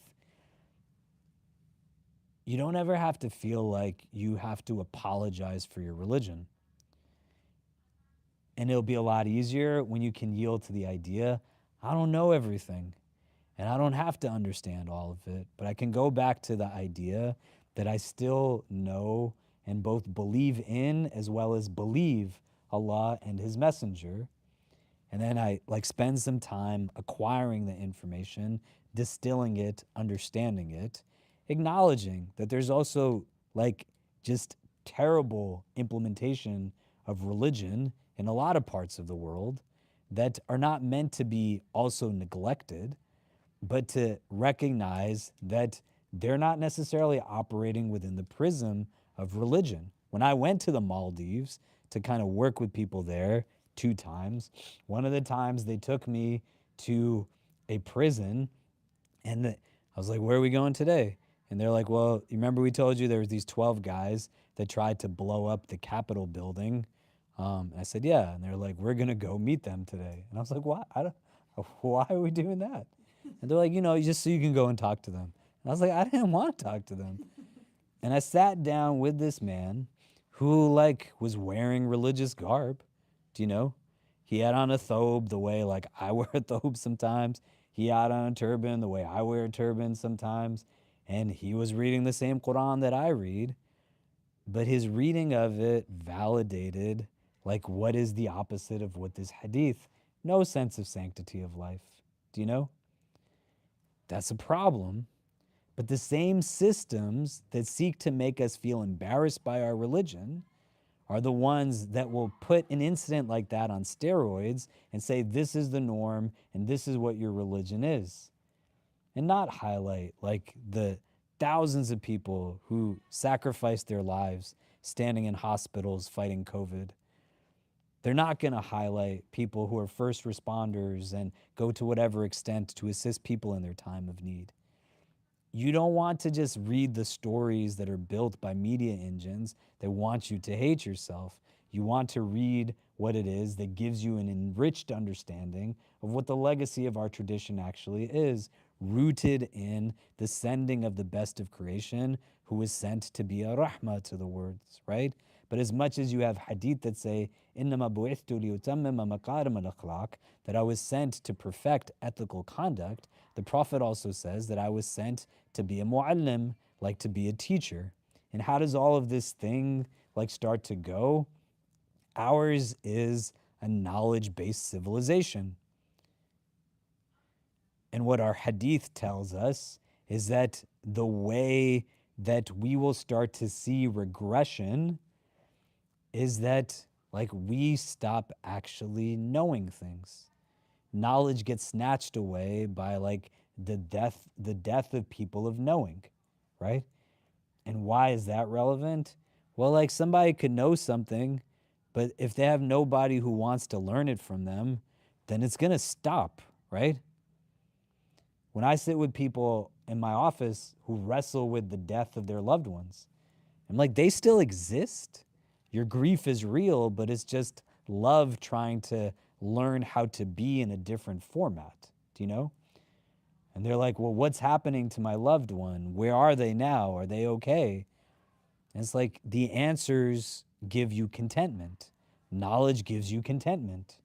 you don't ever have to feel like you have to apologize for your religion. And it'll be a lot easier when you can yield to the idea, I don't know everything, and I don't have to understand all of it, but I can go back to the idea that I still know and both believe in as well as believe Allah and His Messenger. And then I like spend some time acquiring the information, distilling it, understanding it, acknowledging that there's also like just terrible implementation of religion in a lot of parts of the world that are not meant to be also neglected, but to recognize that they're not necessarily operating within the prism of religion. When I went to the Maldives to kind of work with people there 2 times, one of the times they took me to a prison, and I was like, where are we going today? And they're like, well, you remember we told you there was these 12 guys that tried to blow up the Capitol building? And I said, yeah. And they're like, we're going to go meet them today. And I was like, why? Why are we doing that? And they're like, you know, just so you can go and talk to them. And I was like, I didn't want to talk to them. And I sat down with this man who like was wearing religious garb. Do you know? He had on a thobe the way like I wear a thobe sometimes. He had on a turban the way I wear a turban sometimes. And he was reading the same Quran that I read. But his reading of it validated like what is the opposite of what this hadith? No sense of sanctity of life. Do you know? That's a problem. But the same systems that seek to make us feel embarrassed by our religion are the ones that will put an incident like that on steroids and say this is the norm and this is what your religion is. And not highlight like the thousands of people who sacrificed their lives standing in hospitals fighting COVID. They're not going to highlight people who are first responders and go to whatever extent to assist people in their time of need. You don't want to just read the stories that are built by media engines that want you to hate yourself. You want to read what it is that gives you an enriched understanding of what the legacy of our tradition actually is, rooted in the sending of the best of creation, who was sent to be a rahmah to the words, right? But as much as you have hadith that say, إِنَّمَا بُعِثْتُ لِيُتَمِّمَ مَكَارِمَ الْأَخْلَاقِ, that I was sent to perfect ethical conduct, the Prophet also says that I was sent to be a mu'allim, like to be a teacher. And how does all of this thing like start to go? Ours is a knowledge-based civilization. And what our hadith tells us is that the way that we will start to see regression is that like we stop actually knowing things. Knowledge gets snatched away by like the death of people of knowing, right? And why is that relevant? Well, like somebody could know something, but if they have nobody who wants to learn it from them, then it's going to stop, right? When I sit with people in my office who wrestle with the death of their loved ones, I'm like, they still exist. Your grief is real, but it's just love trying to learn how to be in a different format. Do you know? And they're like, well, what's happening to my loved one? Where are they now? Are they okay? And it's like the answers give you contentment. Knowledge gives you contentment.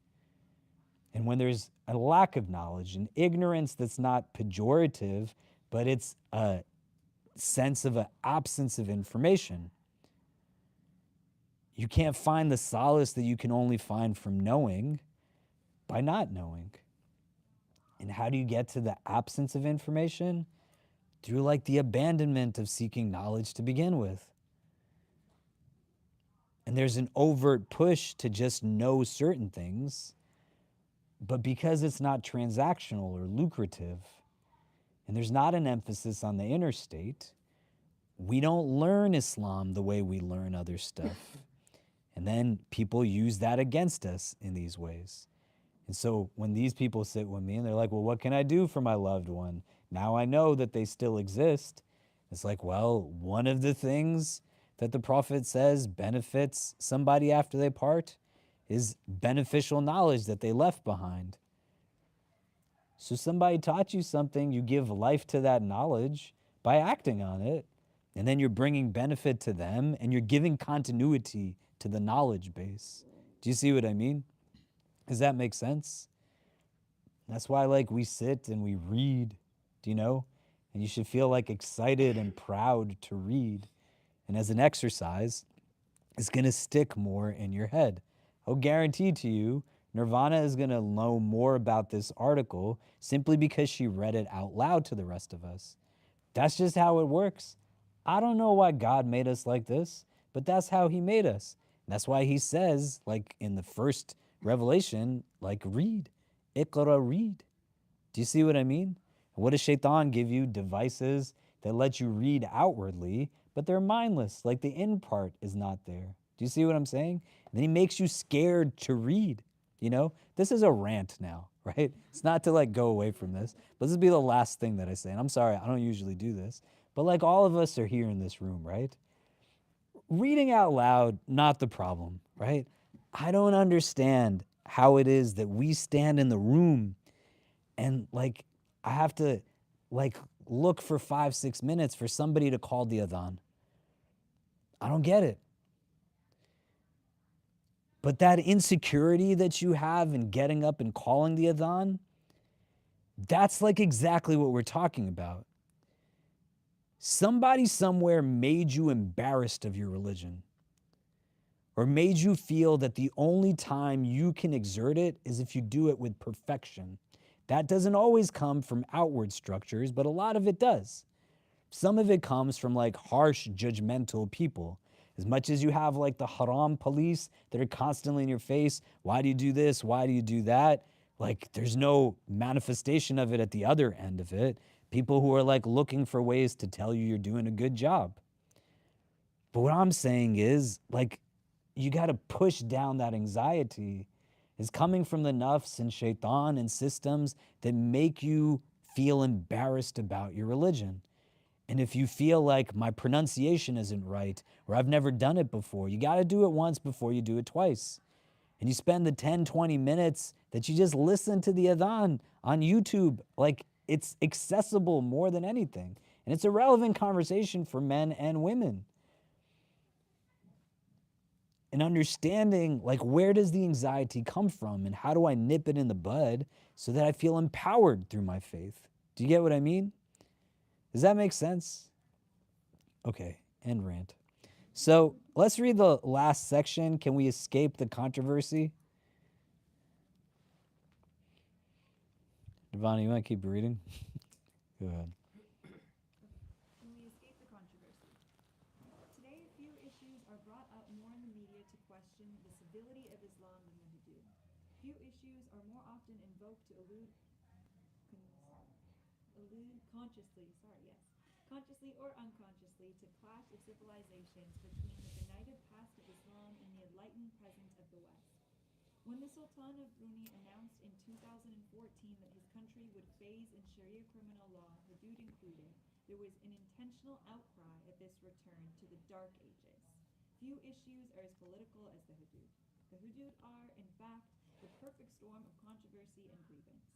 And when there's a lack of knowledge and ignorance that's not pejorative, but it's a sense of an absence of information, you can't find the solace that you can only find from knowing by not knowing. And how do you get to the absence of information? Through like the abandonment of seeking knowledge to begin with. And there's an overt push to just know certain things, but because it's not transactional or lucrative, and there's not an emphasis on the inner state, we don't learn Islam the way we learn other stuff. And then people use that against us in these ways. And so when these people sit with me and they're like, well, what can I do for my loved one? Now I know that they still exist. It's like, well, one of the things that the Prophet says benefits somebody after they part is beneficial knowledge that they left behind. So somebody taught you something, you give life to that knowledge by acting on it, and then you're bringing benefit to them and you're giving continuity to the knowledge base. Do you see what I mean? Does that make sense? That's why like we sit and we read, do you know? And you should feel like excited and proud to read. And as an exercise, it's going to stick more in your head. I'll guarantee to you, Nirvana is going to know more about this article simply because she read it out loud to the rest of us. That's just how it works. I don't know why God made us like this, but that's how he made us. And that's why he says, like in the first revelation, like read. Iqra, read. Do you see what I mean? What does Shaitan give you? Devices that let you read outwardly, but they're mindless. Like the in part is not there. Do you see what I'm saying? And then he makes you scared to read. You know, this is a rant now, right? It's not to like go away from this, but this will be the last thing that I say. And I'm sorry, I don't usually do this, but like all of us are here in this room, right? Reading out loud, not the problem, right? I don't understand how it is that we stand in the room and like I have to like look for 5-6 minutes for somebody to call the adhan. I don't get it. But that insecurity that you have in getting up and calling the adhan, that's like exactly what we're talking about. Somebody somewhere made you embarrassed of your religion or made you feel that the only time you can exert it is if you do it with perfection. That doesn't always come from outward structures, but a lot of it does. Some of it comes from like harsh, judgmental people. As much as you have like the haram police that are constantly in your face, why do you do this? Why do you do that? Like there's no manifestation of it at the other end of it. People who are like looking for ways to tell you you're doing a good job. But what I'm saying is like, you got to push down that anxiety. It's coming from the nafs and shaitan and systems that make you feel embarrassed about your religion. And if you feel like my pronunciation isn't right, or I've never done it before, you got to do it once before you do it twice. And you spend the 10, 20 minutes that you just listen to the adhan on YouTube. Like it's accessible more than anything. And it's a relevant conversation for men and women. And understanding like where does the anxiety come from and how do I nip it in the bud so that I feel empowered through my faith? Do you get what I mean? Does that make sense? Okay, end rant. So let's read the last section. Can we escape the controversy? Ivana, you want to keep reading? Go ahead. When we escape the controversy. Today, few issues are brought up more in the media to question the civility of Islam than the hudud. Few issues are more often invoked to allude consciously or unconsciously to clash of civilizations between the benighted past of Islam and the enlightened present of the West. When the Sultan of Brunei announced in 2014 that his country would phase in Sharia criminal law, hudud included, there was an intentional outcry at this return to the Dark Ages. Few issues are as political as the hudud. The hudud are, in fact, the perfect storm of controversy and grievance.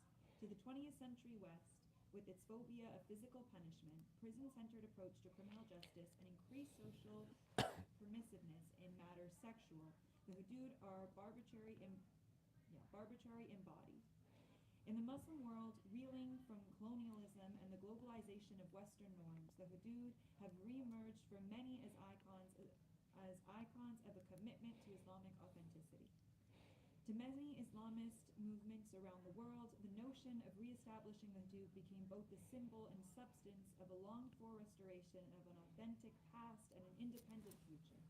To the 20th century West, with its phobia of physical punishment, prison-centered approach to criminal justice, and increased social permissiveness in matters sexual, the hudud are arbitrary embodied. In the Muslim world, reeling from colonialism and the globalization of Western norms, the hudud have re-emerged for many as icons of a commitment to Islamic authenticity. To many Islamist movements around the world, the notion of re-establishing the hudud became both the symbol and substance of a longed-for restoration of an authentic past and an independent future.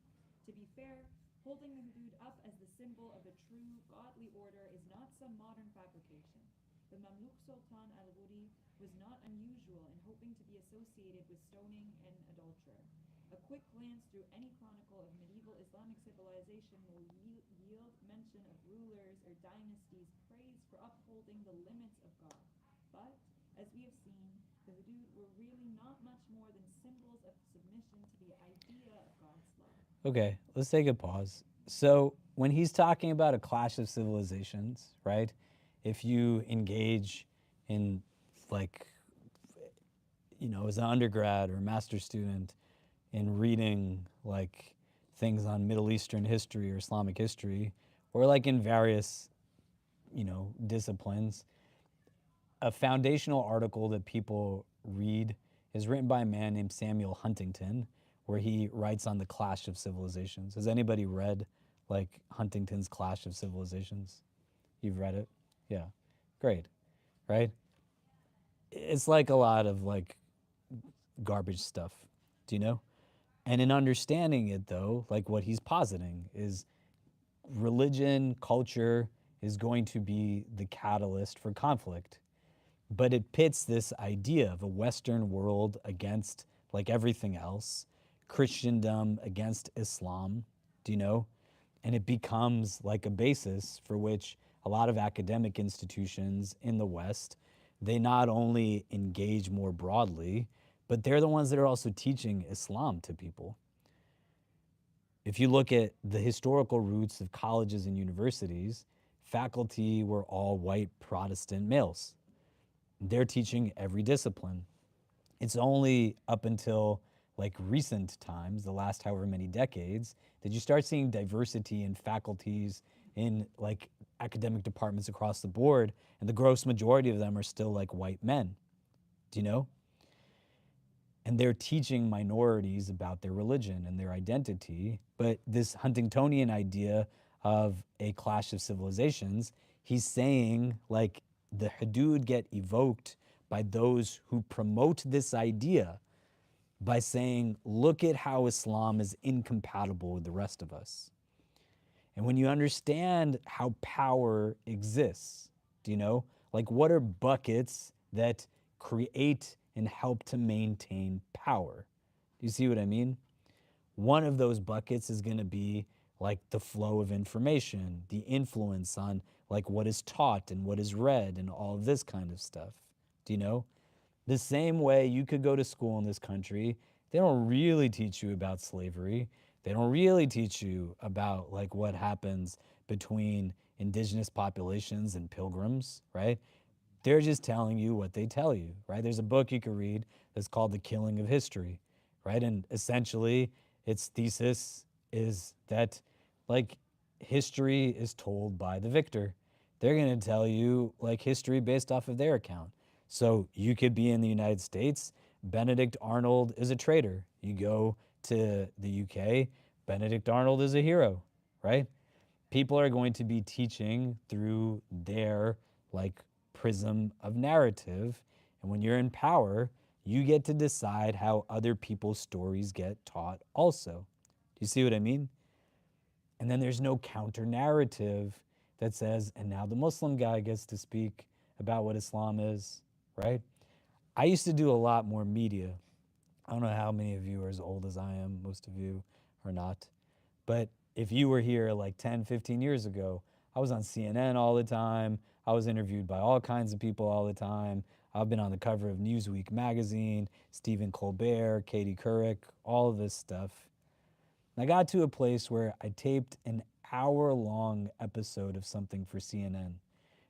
To be fair, holding the hudud up as the symbol of a true, godly order is not some modern fabrication. The Mamluk Sultan al-Wudi was not unusual in hoping to be associated with stoning an adulterer. A quick glance through any chronicle of medieval Islamic civilization will yield mention of rulers or dynasties praised for upholding the limits of God. But, as we have seen, the hudud were really not much more than symbols of submission to the idea of God's law. Okay, let's take a pause. So when he's talking about a clash of civilizations, right? If you engage in, like, as an undergrad or a master's student in reading like things on Middle Eastern history or Islamic history, or like in various, disciplines, a foundational article that people read is written by a man named Samuel Huntington, where he writes on the clash of civilizations. Has anybody read like Huntington's Clash of Civilizations? You've read it? Yeah, great, right? It's like a lot of like garbage stuff, do you know? And in understanding it though, like what he's positing is religion, culture is going to be the catalyst for conflict. But it pits this idea of a Western world against like everything else, Christendom against Islam, do you know? And it becomes like a basis for which a lot of academic institutions in the West, they not only engage more broadly, but they're the ones that are also teaching Islam to people. If you look at the historical roots of colleges and universities, faculty were all white Protestant males. They're teaching every discipline. It's only up until like recent times, the last however many decades, that you start seeing diversity in faculties in like academic departments across the board, and the gross majority of them are still like white men. Do you know? And they're teaching minorities about their religion and their identity. But this Huntingtonian idea of a clash of civilizations, he's saying like the hudud get evoked by those who promote this idea by saying, look at how Islam is incompatible with the rest of us. And when you understand how power exists, do you know? Like what are buckets that create and help to maintain power? Do you see what I mean? One of those buckets is going to be like the flow of information, the influence on like what is taught and what is read and all of this kind of stuff. Do you know? The same way you could go to school in this country, they don't really teach you about slavery. They don't really teach you about like what happens between indigenous populations and pilgrims, right? They're just telling you what they tell you, right? There's a book you can read that's called The Killing of History, right? And essentially its thesis is that like history is told by the victor. They're going to tell you like history based off of their account. So you could be in the United States, Benedict Arnold is a traitor. You go to the UK, Benedict Arnold is a hero, right? People are going to be teaching through their like prism of narrative. And when you're in power, you get to decide how other people's stories get taught also. Do you see what I mean? And then there's no counter narrative that says, and now the Muslim guy gets to speak about what Islam is, right? I used to do a lot more media. I don't know how many of you are as old as I am, most of you are not. But if you were here like 10, 15 years ago, I was on CNN all the time. I was interviewed by all kinds of people all the time. I've been on the cover of Newsweek magazine, Stephen Colbert, Katie Couric, all of this stuff. And I got to a place where I taped an hour-long episode of something for CNN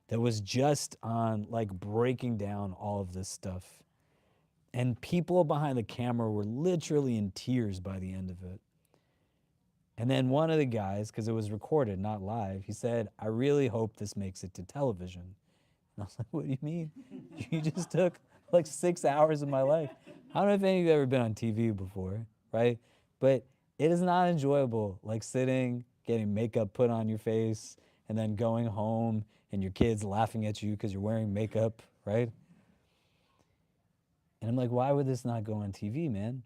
that was just on like breaking down all of this stuff. And people behind the camera were literally in tears by the end of it. And then one of the guys, because it was recorded, not live, he said, I really hope this makes it to television. And I was like, what do you mean? You just took like 6 hours of my life. I don't know if any of you have ever been on TV before, right? But it is not enjoyable, like sitting, getting makeup put on your face, and then going home and your kids laughing at you because you're wearing makeup, right? And I'm like, why would this not go on TV, man?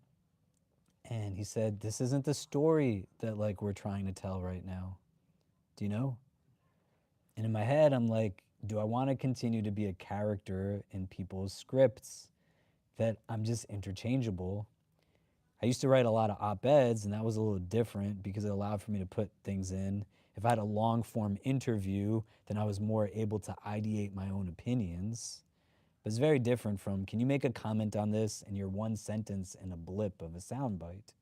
And he said, this isn't the story that like we're trying to tell right now. Do you know? And in my head, I'm like, do I want to continue to be a character in people's scripts that I'm just interchangeable? I used to write a lot of op-eds, and that was a little different because it allowed for me to put things in. If I had a long-form interview, then I was more able to ideate my own opinions. But it's very different from, can you make a comment on this, and you're one sentence and a blip of a soundbite?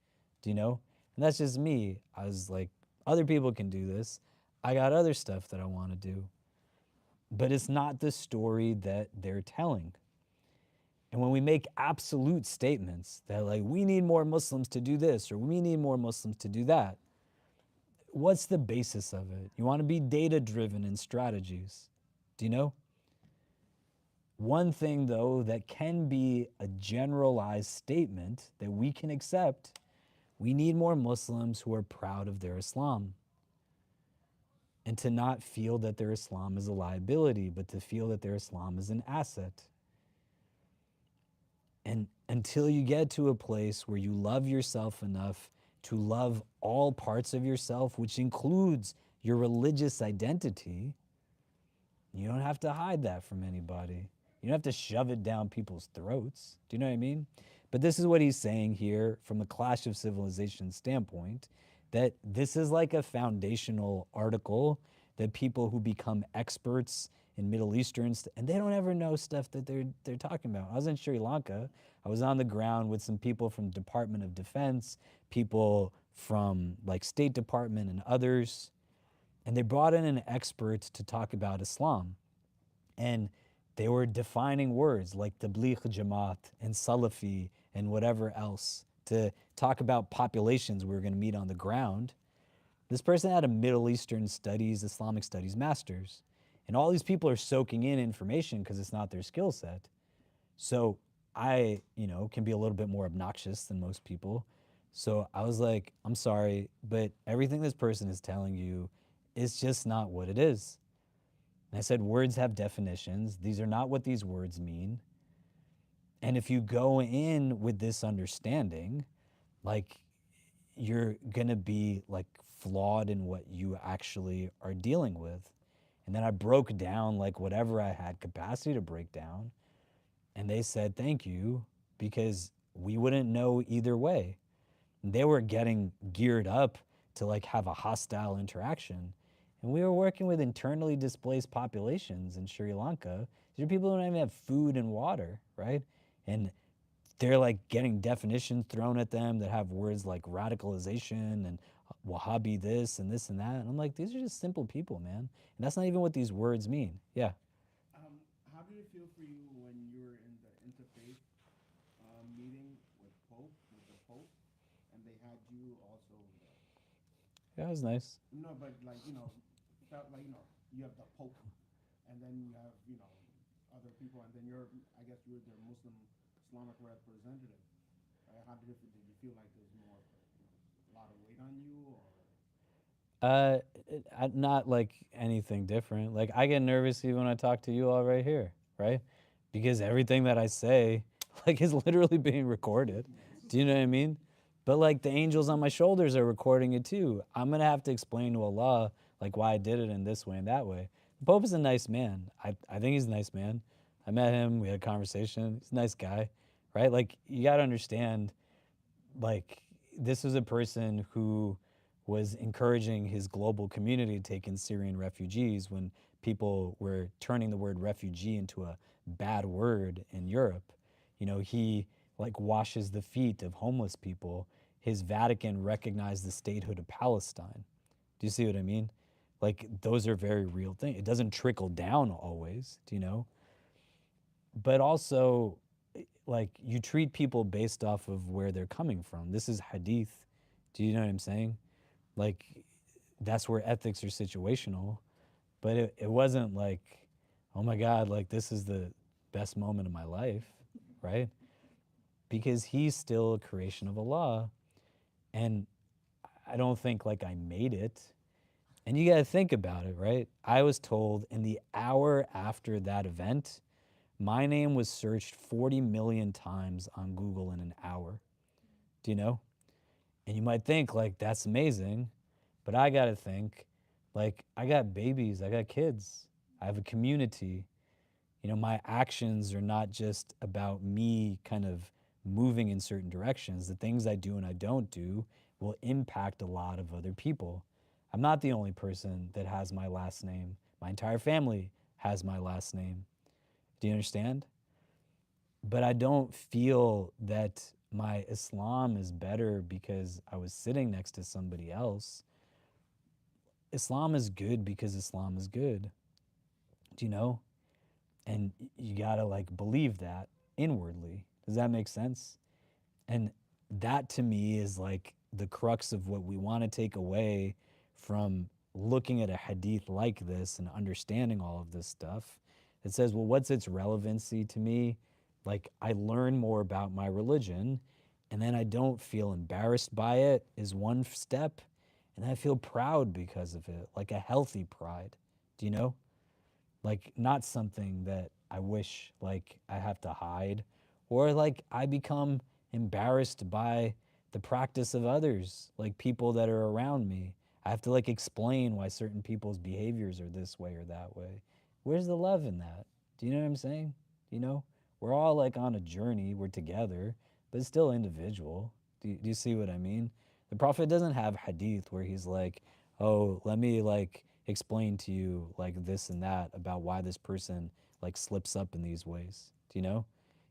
Do you know? And that's just me. I was like, other people can do this. I got other stuff that I want to do. But it's not the story that they're telling. And when we make absolute statements that like, we need more Muslims to do this, or we need more Muslims to do that, what's the basis of it? You want to be data-driven in strategies. Do you know? One thing, though, that can be a generalized statement that we can accept, we need more Muslims who are proud of their Islam. And to not feel that their Islam is a liability, but to feel that their Islam is an asset. And until you get to a place where you love yourself enough to love all parts of yourself, which includes your religious identity, you don't have to hide that from anybody. You don't have to shove it down people's throats. Do you know what I mean? But this is what he's saying here from a clash of civilizations standpoint, that this is like a foundational article that people who become experts in Middle Eastern, and they don't ever know stuff that they're talking about. I was in Sri Lanka. I was on the ground with some people from Department of Defense, people from like State Department and others, and they brought in an expert to talk about Islam. And they were defining words like Tabligh Jamaat and Salafi and whatever else to talk about populations we were going to meet on the ground. This person had a Middle Eastern Studies, Islamic Studies master's. And all these people are soaking in information because it's not their skill set. So I, can be a little bit more obnoxious than most people. So I was like, I'm sorry, but everything this person is telling you is just not what it is. And I said, words have definitions. These are not what these words mean. And if you go in with this understanding, like, you're going to be like flawed in what you actually are dealing with. And then I broke down like whatever I had capacity to break down. And they said, thank you, because we wouldn't know either way. And they were getting geared up to like have a hostile interaction. And we were working with internally displaced populations in Sri Lanka. These are people who don't even have food and water, right? And they're like getting definitions thrown at them that have words like radicalization and Wahhabi this and that. And I'm like, these are just simple people, man. And that's not even what these words mean. Yeah. How did it feel for you when you were in the interfaith meeting with the Pope, and they had you also there? Yeah, it was nice. No, but like, felt like, you have the Pope, and then you have, other people, and then I guess you're their Muslim Islamic representative. How did you feel like there's more, a lot of weight on you, or? Uh, not like anything different. Like I get nervous even when I talk to you all right here, right? Because everything that I say, like, is literally being recorded. Do you know what I mean? But like the angels on my shoulders are recording it too. I'm gonna have to explain to Allah like why I did it in this way and that way. The Pope is a nice man. I think he's a nice man. I met him. We had a conversation. He's a nice guy, right? Like you gotta understand like this was a person who was encouraging his global community to take in Syrian refugees when people were turning the word refugee into a bad word in Europe. You know, he like washes the feet of homeless people. His Vatican recognized the statehood of Palestine. Do you see what I mean? Like those are very real things. It doesn't trickle down always, do you know? But also like you treat people based off of where they're coming from. This is hadith. Do you know what I'm saying? Like that's where ethics are situational. But it wasn't like, oh my God, like this is the best moment of my life, right? Because he's still a creation of Allah. And I don't think like I made it. And you got to think about it, right? I was told in the hour after that event, my name was searched 40 million times on Google in an hour. Do you know? And you might think, like, that's amazing. But I got to think, like, I got babies, I got kids, I have a community. You know, my actions are not just about me kind of moving in certain directions. The things I do and I don't do will impact a lot of other people. I'm not the only person that has my last name. My entire family has my last name. Do you understand? But I don't feel that my Islam is better because I was sitting next to somebody else. Islam is good because Islam is good. Do you know? And you gotta like believe that inwardly. Does that make sense? And that to me is like the crux of what we want to take away from looking at a hadith like this and understanding all of this stuff. It says, well, what's its relevancy to me? Like, I learn more about my religion and then I don't feel embarrassed by it, is one step. And I feel proud because of it, like a healthy pride. Do you know? Like, not something that I wish like I have to hide or like I become embarrassed by the practice of others, like people that are around me. I have to like explain why certain people's behaviors are this way or that way. Where's the love in that? Do you know what I'm saying? You know, we're all like on a journey, we're together, but it's still individual. Do you see what I mean? The Prophet doesn't have hadith where he's like, oh, let me like explain to you like this and that about why this person like slips up in these ways. Do you know?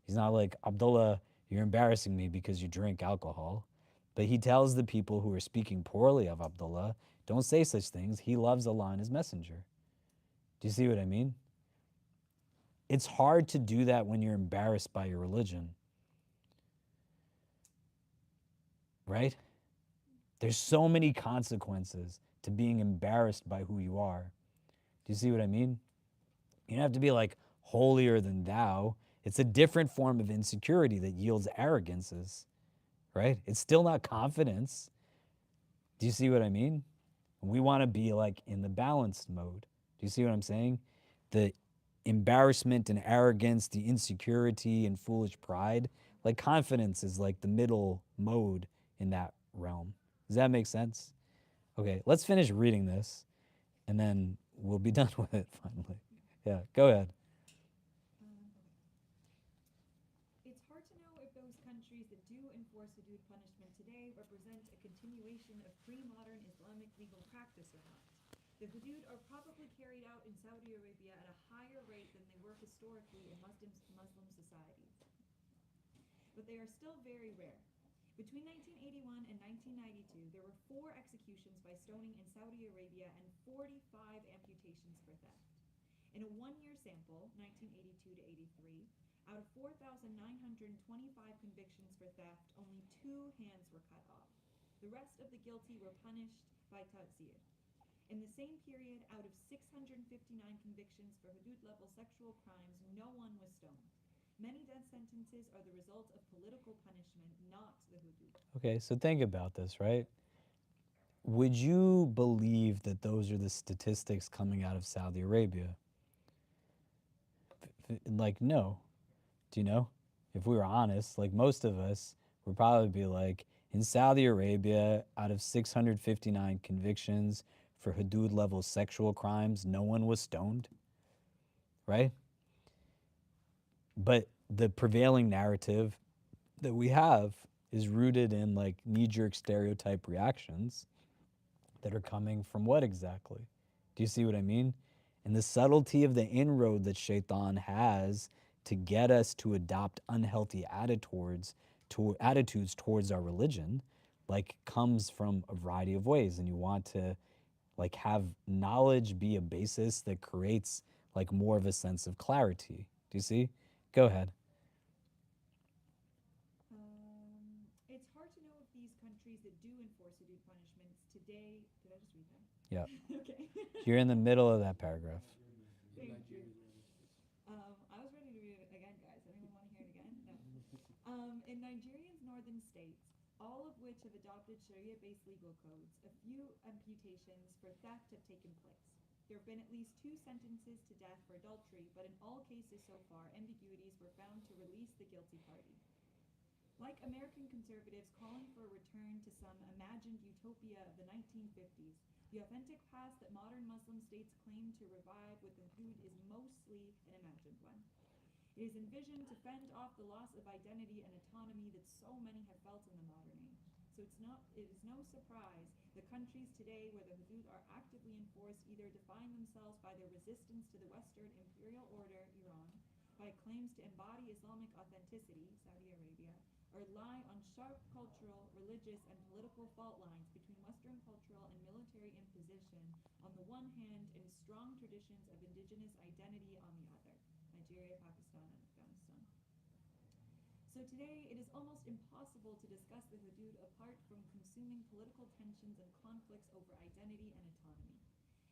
He's not like, Abdullah, you're embarrassing me because you drink alcohol. But he tells the people who are speaking poorly of Abdullah, don't say such things. He loves Allah and his messenger. Do you see what I mean? It's hard to do that when you're embarrassed by your religion, right? There's so many consequences to being embarrassed by who you are. Do you see what I mean? You don't have to be like holier than thou. It's a different form of insecurity that yields arrogances, right? It's still not confidence. Do you see what I mean? We want to be like in the balanced mode. Do you see what I'm saying? The embarrassment and arrogance, the insecurity and foolish pride, like confidence is like the middle mode in that realm. Does that make sense? Okay, let's finish reading this and then we'll be done with it finally. Yeah, go ahead. It's hard to know if those countries that do enforce hudud punishment today represent a continuation of pre-modern Islamic legal practice or not. The hudud are probably carried out in Saudi Arabia at a higher rate than they were historically in Muslim societies. But they are still very rare. Between 1981 and 1992, there were 4 executions by stoning in Saudi Arabia and 45 amputations for theft. In a one-year sample, 1982 to 83, out of 4,925 convictions for theft, only 2 hands were cut off. The rest of the guilty were punished by ta'zir. In the same period, out of 659 convictions for hudud-level sexual crimes, no one was stoned. Many death sentences are the result of political punishment, not the hudud. Okay, so think about this, right? would you believe that those are the statistics coming out of Saudi Arabia? Like, no. Do you know? If we were honest, like most of us would probably be like, in Saudi Arabia, out of 659 convictions for hudud level sexual crimes, no one was stoned, right? But the prevailing narrative that we have is rooted in like knee jerk stereotype reactions that are coming from what exactly? Do you see what I mean? And the subtlety of the inroad that Shaitan has to get us to adopt unhealthy attitudes towards our religion, like comes from a variety of ways. And you want to like have knowledge be a basis that creates like more of a sense of clarity. Do you see? Go ahead. It's hard to know if these countries that do enforce hudud punishments today. Did I just read them? Yeah. Okay. You're in the middle of that paragraph. Thank you. I was ready to read it again, guys. Anyone want to hear it again? No. In Nigeria's northern states, all of which have adopted Sharia-based legal codes, a few amputations for theft have taken place. There have been at least 2 sentences to death for adultery, but in all cases so far, ambiguities were found to release the guilty party. Like American conservatives calling for a return to some imagined utopia of the 1950s, the authentic past that modern Muslim states claim to revive with the hudud is mostly an imagined one. It is envisioned to fend off the loss of identity and autonomy that so many have felt in the modern age. So it is no surprise that countries today where the hudud are actively enforced either define themselves by their resistance to the Western imperial order, Iran, by claims to embody Islamic authenticity, Saudi Arabia, or lie on sharp cultural, religious, and political fault lines between Western cultural and military imposition on the one hand and strong traditions of indigenous identity on the other, Nigeria, Pakistan, and Afghanistan. So today, it is almost impossible to discuss the hudud apart from consuming political tensions and conflicts over identity and autonomy.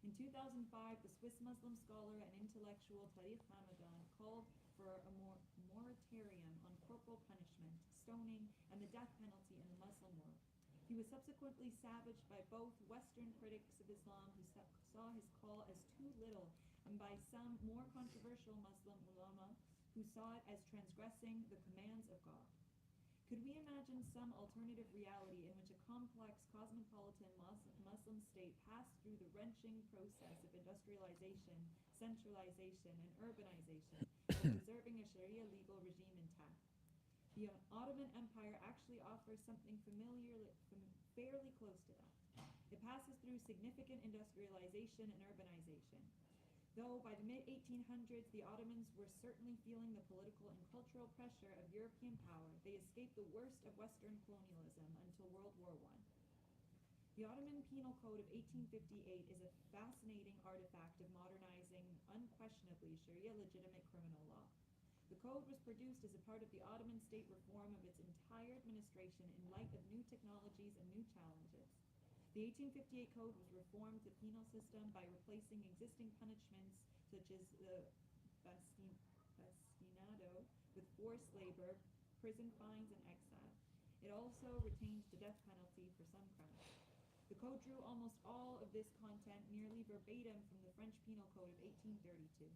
In 2005, the Swiss Muslim scholar and intellectual Tariq Hamadan called for a moratorium on corporal punishment, stoning, and the death penalty in the Muslim world. He was subsequently savaged by both Western critics of Islam who saw his call as too little, and by some more controversial Muslim ulama who saw it as transgressing the commands of God. Could we imagine some alternative reality in which a complex cosmopolitan Muslim state passed through the wrenching process of industrialization, centralization, and urbanization while preserving a Sharia legal regime intact? The Ottoman Empire actually offers something fairly close to that. It passes through significant industrialization and urbanization. Though by the mid-1800s the Ottomans were certainly feeling the political and cultural pressure of European power, they escaped the worst of Western colonialism until World War I. The Ottoman Penal Code of 1858 is a fascinating artifact of modernizing, unquestionably Sharia legitimate criminal law. The code was produced as a part of the Ottoman state reform of its entire administration in light of new technologies and new challenges. The 1858 Code was reformed the penal system by replacing existing punishments such as the bastinado with forced labor, prison fines, and exile. It also retained the death penalty for some crimes. The code drew almost all of this content nearly verbatim from the French Penal Code of 1832.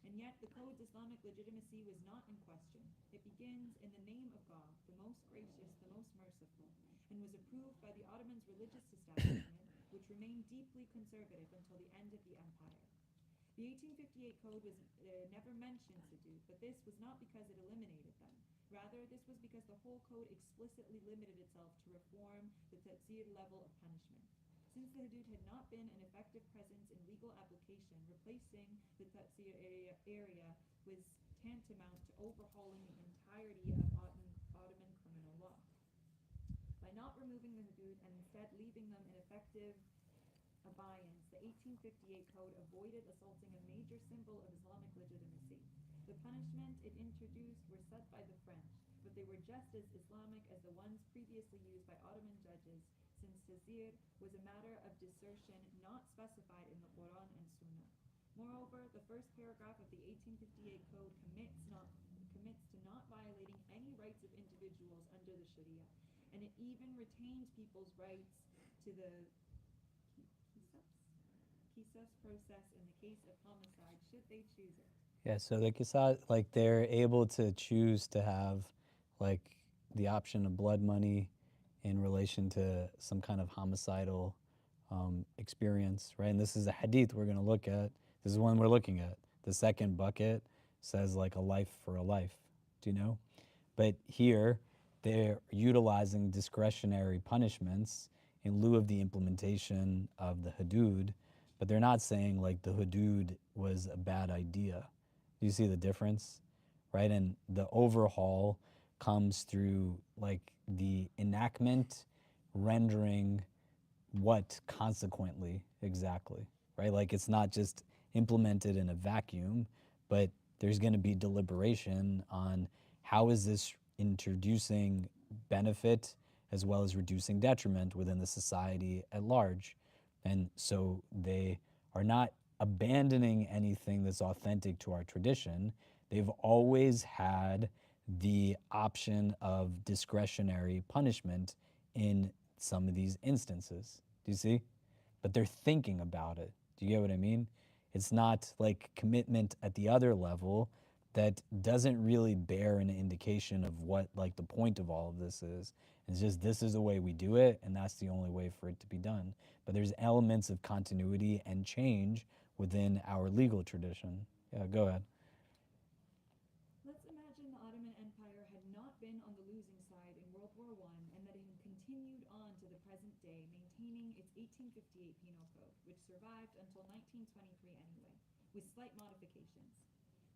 And yet the code's Islamic legitimacy was not in question. It begins in the name of God, the most gracious, the most merciful, and was approved by the Ottomans' religious establishment, which remained deeply conservative until the end of the empire. The 1858 Code was never mentioned hudud, but this was not because it eliminated them. Rather, this was because the whole code explicitly limited itself to reform the ta'zir level of punishment. Since the hudud had not been an effective presence in legal application, replacing the ta'zir area was tantamount to overhauling the entirety of Ottoman criminal law. By not removing the hudud and instead leaving them in effective abeyance, the 1858 Code avoided assaulting a major symbol of Islamic legitimacy. The punishment it introduced were set by the French, but they were just as Islamic as the ones previously used by Ottoman judges, since ta'zir was a matter of desertion not specified in the Quran and Sunnah. Moreover, the first paragraph of the 1858 Code commits to not violating any rights of individuals under the Sharia, and it even retains people's rights to the qisas process in the case of homicide should they choose it. Yeah, so the qisas, like they're able to choose to have like the option of blood money in relation to some kind of homicidal experience, right? And this is a hadith we're going to look at. This is one we're looking at. The second bucket says like a life for a life. Do you know? But here, they're utilizing discretionary punishments in lieu of the implementation of the hudud, but they're not saying like the hudud was a bad idea. Do you see the difference? Right? And the overhaul comes through like the enactment rendering what consequently exactly, right? Like it's not just implemented in a vacuum, but there's going to be deliberation on how is this introducing benefit as well as reducing detriment within the society at large. And so they are not abandoning anything that's authentic to our tradition. They've always had the option of discretionary punishment in some of these instances. Do you see? But they're thinking about it. Do you get what I mean? It's not like commitment at the other level that doesn't really bear an indication of what like the point of all of this is. It's just this is the way we do it and that's the only way for it to be done. But there's elements of continuity and change within our legal tradition. Yeah, go ahead. Let's imagine the Ottoman Empire had not been on the losing side in World War I and that it had continued on to the present day, maintaining its 1858 Penal Code, which survived until 1923 anyway, with slight modifications.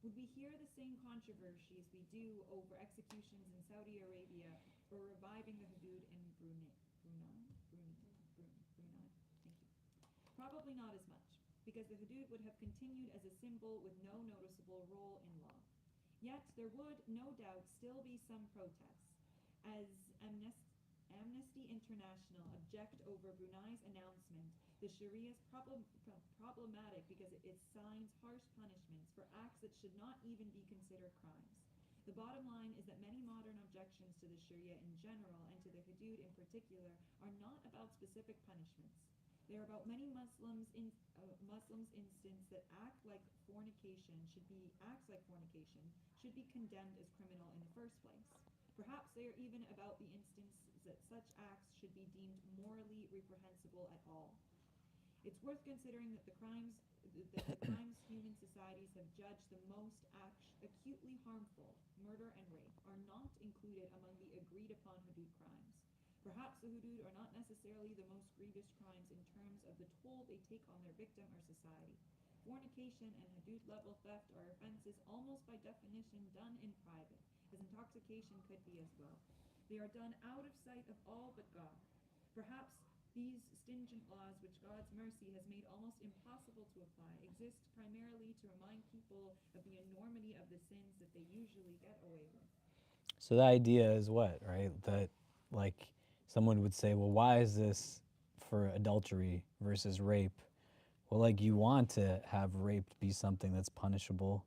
Would we hear the same controversies we do over executions in Saudi Arabia or reviving the hudud in Brunei? Thank you. Probably not as much, because the hudud would have continued as a symbol with no noticeable role in law. Yet there would, no doubt, still be some protests, as Amnesty International object over Brunei's announcement the Sharia is problematic because it assigns harsh punishments for acts that should not even be considered crimes. The bottom line is that many modern objections to the Sharia in general and to the hudud in particular are not about specific punishments. They are about many Muslims' instance that acts like fornication should be condemned as criminal in the first place. Perhaps they are even about the instance that such acts should be deemed morally reprehensible at all. It's worth considering that the crimes human societies have judged the most acutely harmful, murder and rape, are not included among the agreed upon hudud crimes. Perhaps the hudud are not necessarily the most grievous crimes in terms of the toll they take on their victim or society. Fornication and hudud-level theft are offenses almost by definition done in private, as intoxication could be as well. They are done out of sight of all but God. Perhaps these stringent laws, which God's mercy has made almost impossible to apply, exist primarily to remind people of the enormity of the sins that they usually get away with. So the idea is what, right? That like someone would say, well, why is this for adultery versus rape? Well, like you want to have rape be something that's punishable,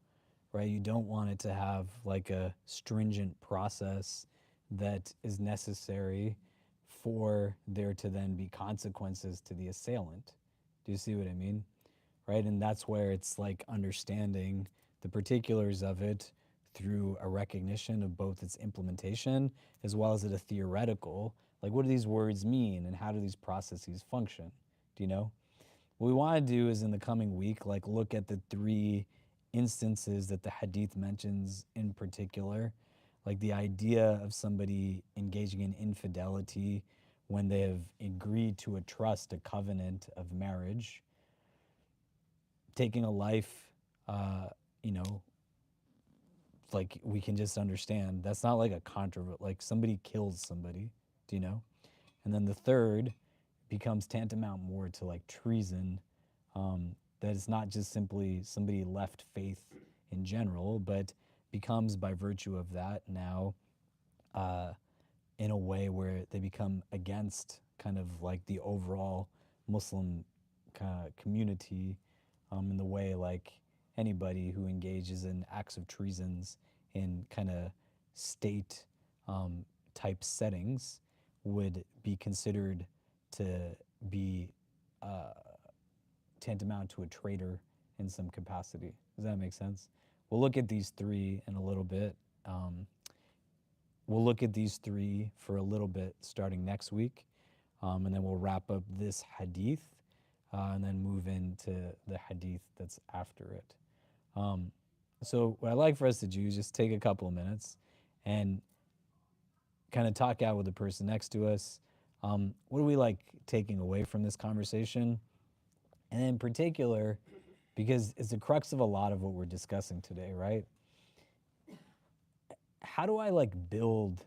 right? You don't want it to have like a stringent process that is necessary for there to then be consequences to the assailant. Do you see what I mean? Right? And that's where it's like understanding the particulars of it through a recognition of both its implementation as well as at a theoretical, like what do these words mean and how do these processes function? Do you know? What we want to do is in the coming week, like look at the three instances that the hadith mentions in particular, like the idea of somebody engaging in infidelity when they have agreed to a trust, a covenant of marriage, taking a life, you know, like we can just understand that's not like a like somebody kills somebody, do you know? And then the third becomes tantamount more to like treason, that it's not just simply somebody left faith in general, but becomes by virtue of that now in a way where they become against kind of like the overall Muslim community in the way like anybody who engages in acts of treasons in kind of state type settings would be considered to be tantamount to a traitor in some capacity. Does that make sense? We'll look at these three in a little bit. We'll look at these three for a little bit starting next week, and then we'll wrap up this hadith, and then move into the hadith that's after it. So what I'd like for us to do is just take a couple of minutes and kind of talk out with the person next to us. What are we like taking away from this conversation? And in particular, because it's the crux of a lot of what we're discussing today, right? How do I like build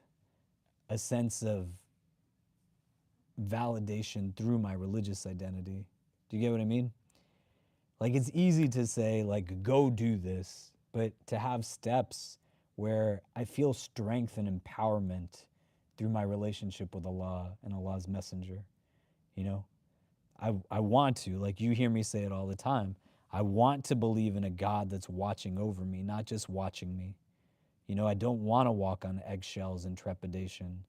a sense of validation through my religious identity? Do you get what I mean? Like, it's easy to say, like, go do this, but to have steps where I feel strength and empowerment through my relationship with Allah and Allah's messenger, you know? I want to, like you hear me say it all the time, I want to believe in a God that's watching over me, not just watching me. You know, I don't want to walk on eggshells and trepidation.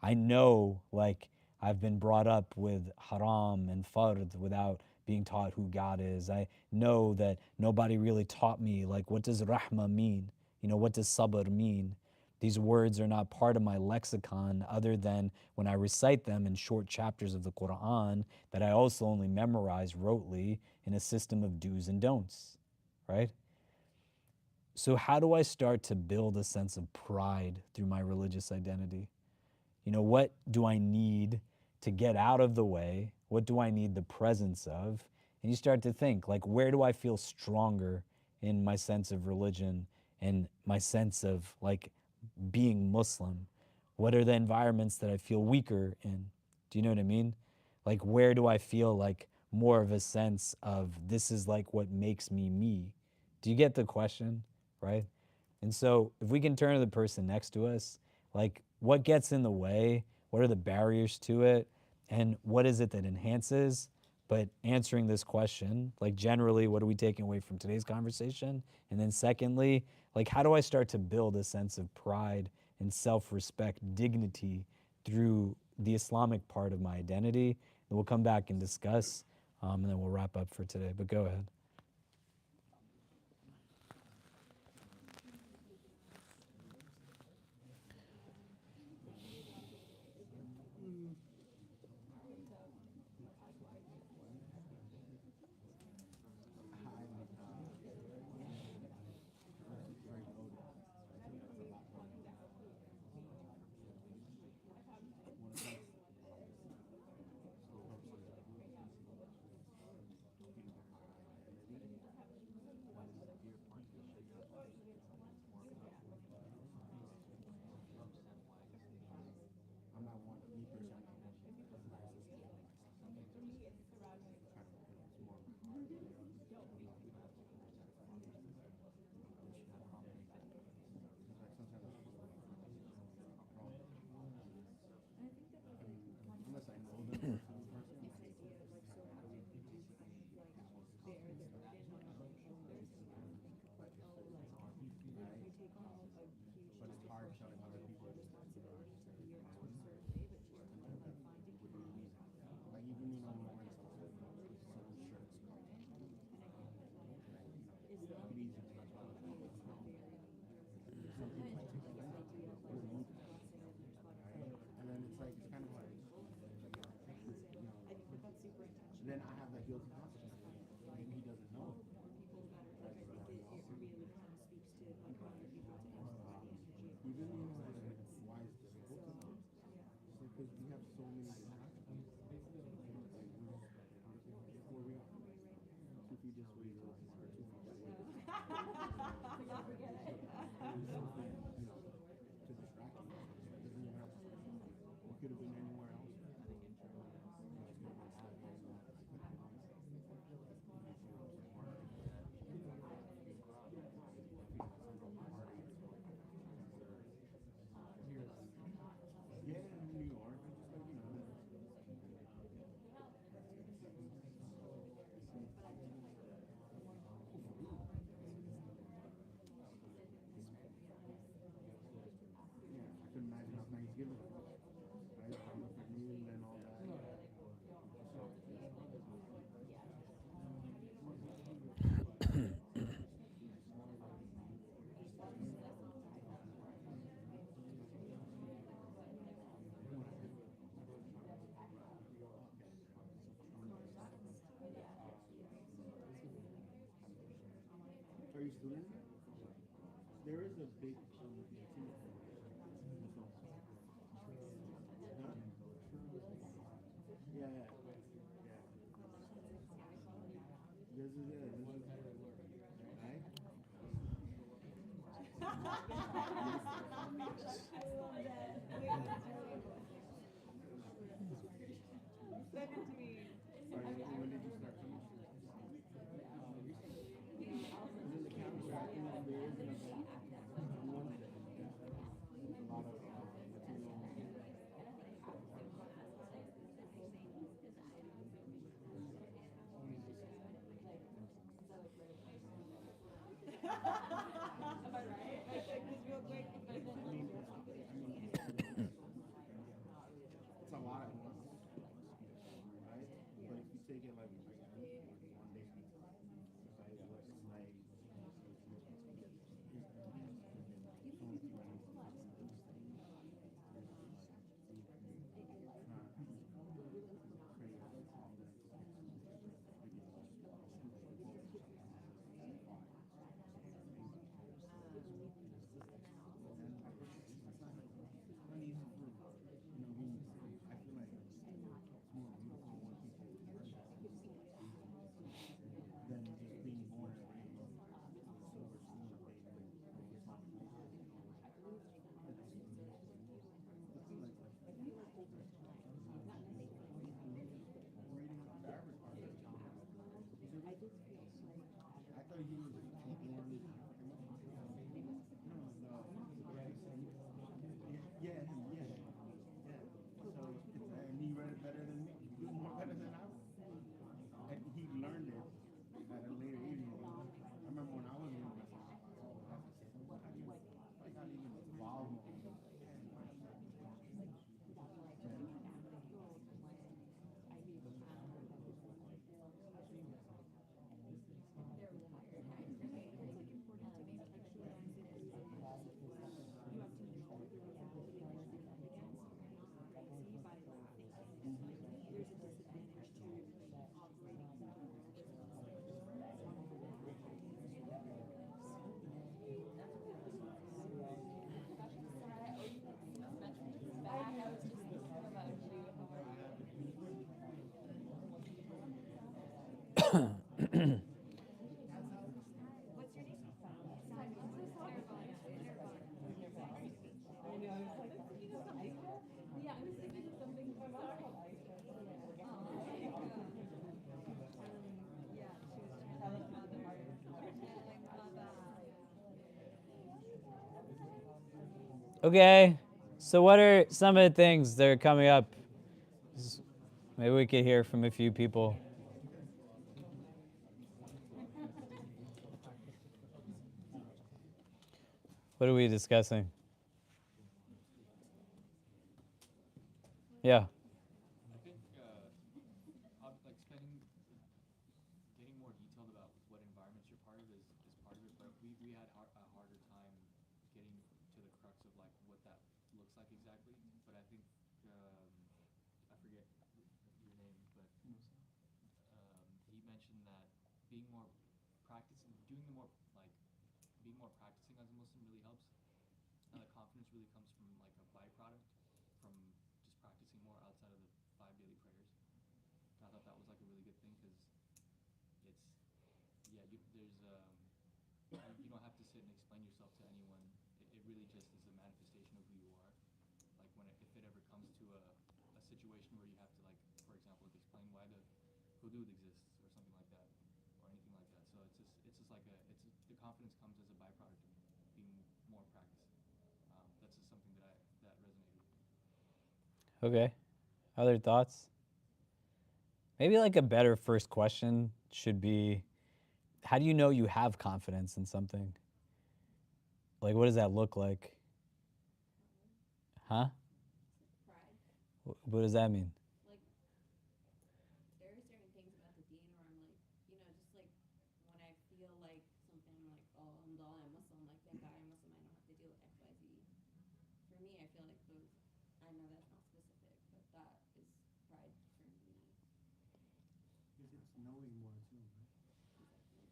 I know, like, I've been brought up with haram and fard without being taught who God is. I know that nobody really taught me, like, what does rahma mean? You know, what does sabr mean? These words are not part of my lexicon other than when I recite them in short chapters of the Quran that I also only memorize rotely in a system of do's and don'ts, right? So how do I start to build a sense of pride through my religious identity? You know, what do I need to get out of the way? What do I need the presence of? And you start to think, like, where do I feel stronger in my sense of religion and my sense of, like, being Muslim? What are the environments that I feel weaker in? Do you know what I mean? Like, where do I feel like more of a sense of this is like what makes me me? Do you get the question, right? And so if we can turn to the person next to us, like, what gets in the way? What are the barriers to it? And what is it that enhances? But answering this question, like, generally, what are we taking away from today's conversation? And then secondly, like, how do I start to build a sense of pride and self-respect, dignity through the Islamic part of my identity? And we'll come back and discuss, and then we'll wrap up for today. But go ahead. I'm not one, me personally, I'm not one to narcissistic myself. Trying to appeal, it's more my heart. It's like sometimes I feel like unless I know them as a person, but it's hard telling other people like even when we're wearing certain shirts, it could be easy to touch other people. Some people might take offense. What do you think? Right? And then it's like it's kind of like you know. Then I have that guilty conscience. Maybe he doesn't know. Even why it's difficult to know. Because we have so many before we are 2 feet this way, you're 2 feet that way. Something, you know, to distract you. It doesn't even have to. It could have been anywhere else. Yeah, in New York, just like, you know. every student, there is a big yeah, yeah, yeah. This is it. This is right. Send it to me. Or when did you start coming? Is it the calendar? I think there is an event. One, there's a lot of material. Am I right? I checked this real quick. It's a lot at once, right? But if you take it like one day, right? What's like I feel like it's more beautiful when people than just being born and raised with a silver spoon baby. I thought he was born. Yeah, yeah. So and he read it better than me. He was more better than I was. And he learned it at a later age. I remember when I was young, I got even involved. What's your name? Yeah, I was thinking of something. Okay, so what are some of the things that are coming up? Maybe we could hear from a few people. What are we discussing? Yeah. I think like getting more detailed about what environments you're part of is part of it, but we had a harder time getting to the crux of like what that looks like exactly. But I think I forget your name, but he mentioned that being more practicing, doing the more like being more practicing as a Muslim really helps, and the confidence really comes from like a byproduct from just practicing more outside of the 5 daily prayers. And I thought that was like a really good thing because it's yeah you don't have to sit and explain yourself to anyone. It really just is a manifestation of who you are. Like if it ever comes to a situation where you have to like, for example, like explain why the hudud exists or something like that or anything like that. So it's just like the confidence comes as a byproduct of being more practiced. That's just something that resonated. Okay. Other thoughts? Maybe like a better first question should be, how do you know you have confidence in something? Like, what does that look like? Huh? Pride. What does that mean? Like, there are certain things about the deen where I'm like, just like when I feel like something, I'm like, oh, I'm Muslim, like, thank God I'm Muslim, I don't have to deal with X, Y, Z. For me, I feel like those, I know that's not specific, but that is pride for me. It's knowing more too, right?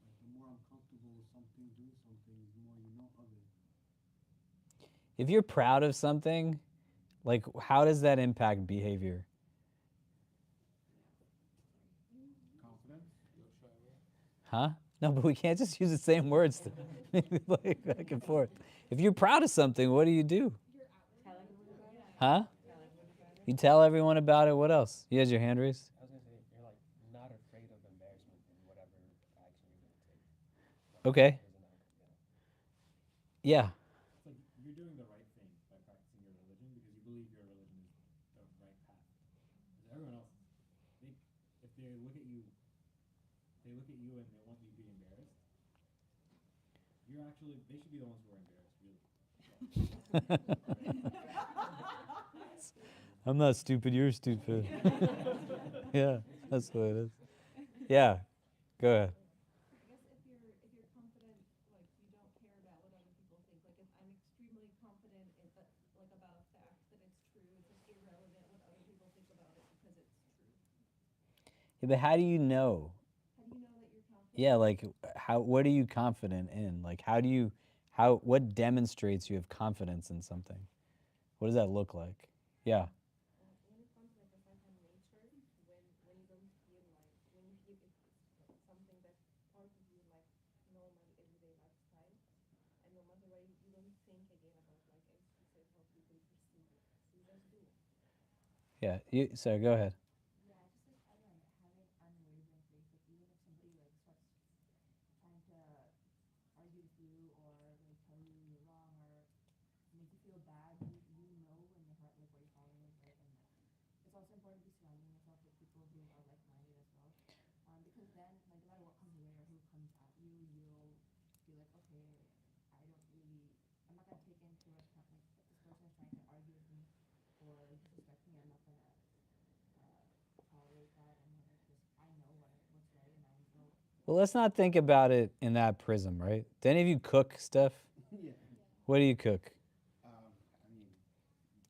Like the more I'm comfortable comfortable with something, do something, the more you know of it. If you're proud of something, like how does that impact behavior? Confidence. Huh? No, but we can't just use the same words to like back and forth. If you're proud of something, what do you do? Huh? You tell everyone about it. What else? You has your hand raised? I was gonna say you're like not afraid of embarrassment in whatever action you're gonna take. Like, Okay. there's an outcome, Yeah. It's like you're doing the right thing by practicing your religion because you believe your religion is the right path. Because everyone else, if they look at you, and they want you to be embarrassed. They should be the ones who are embarrassed, really. I'm not stupid. You're stupid. Yeah, that's what it is. Yeah. Go ahead. I guess if you're confident, like you don't care about what other people think. Like if I'm extremely confident in like about a fact that it's true, it's just irrelevant what other people think about it because it's true. Yeah, but how do you know? How do you know that you're confident? Yeah, like what are you confident in? Like what demonstrates you have confidence in something? What does that look like? Yeah. When it comes to like a second nature, when you don't feel like when you feel it's like something that's part of you like normal everyday lifestyle, and no matter what you don't think again about like excuses how people perceive it. So you just do it. Yeah. So go ahead. Yeah, just like I don't know, having unwavering faith, like even if somebody like starts trying to argue with you or like tell you you're wrong or make you feel bad, you know in your heart like what you're following is right, and it's also important to be surrounding yourself with people who are like-minded as well, because then like no matter what comes your way or who comes at you, you'll be like, okay, I'm not gonna take into account like if this person is trying to argue with me or disrespect me, I'm not gonna tolerate that. I'm gonna just I know what's right, and I know. Well, let's not think about it in that prism, right? Do any of you cook stuff? Yeah. What do you cook? I mean,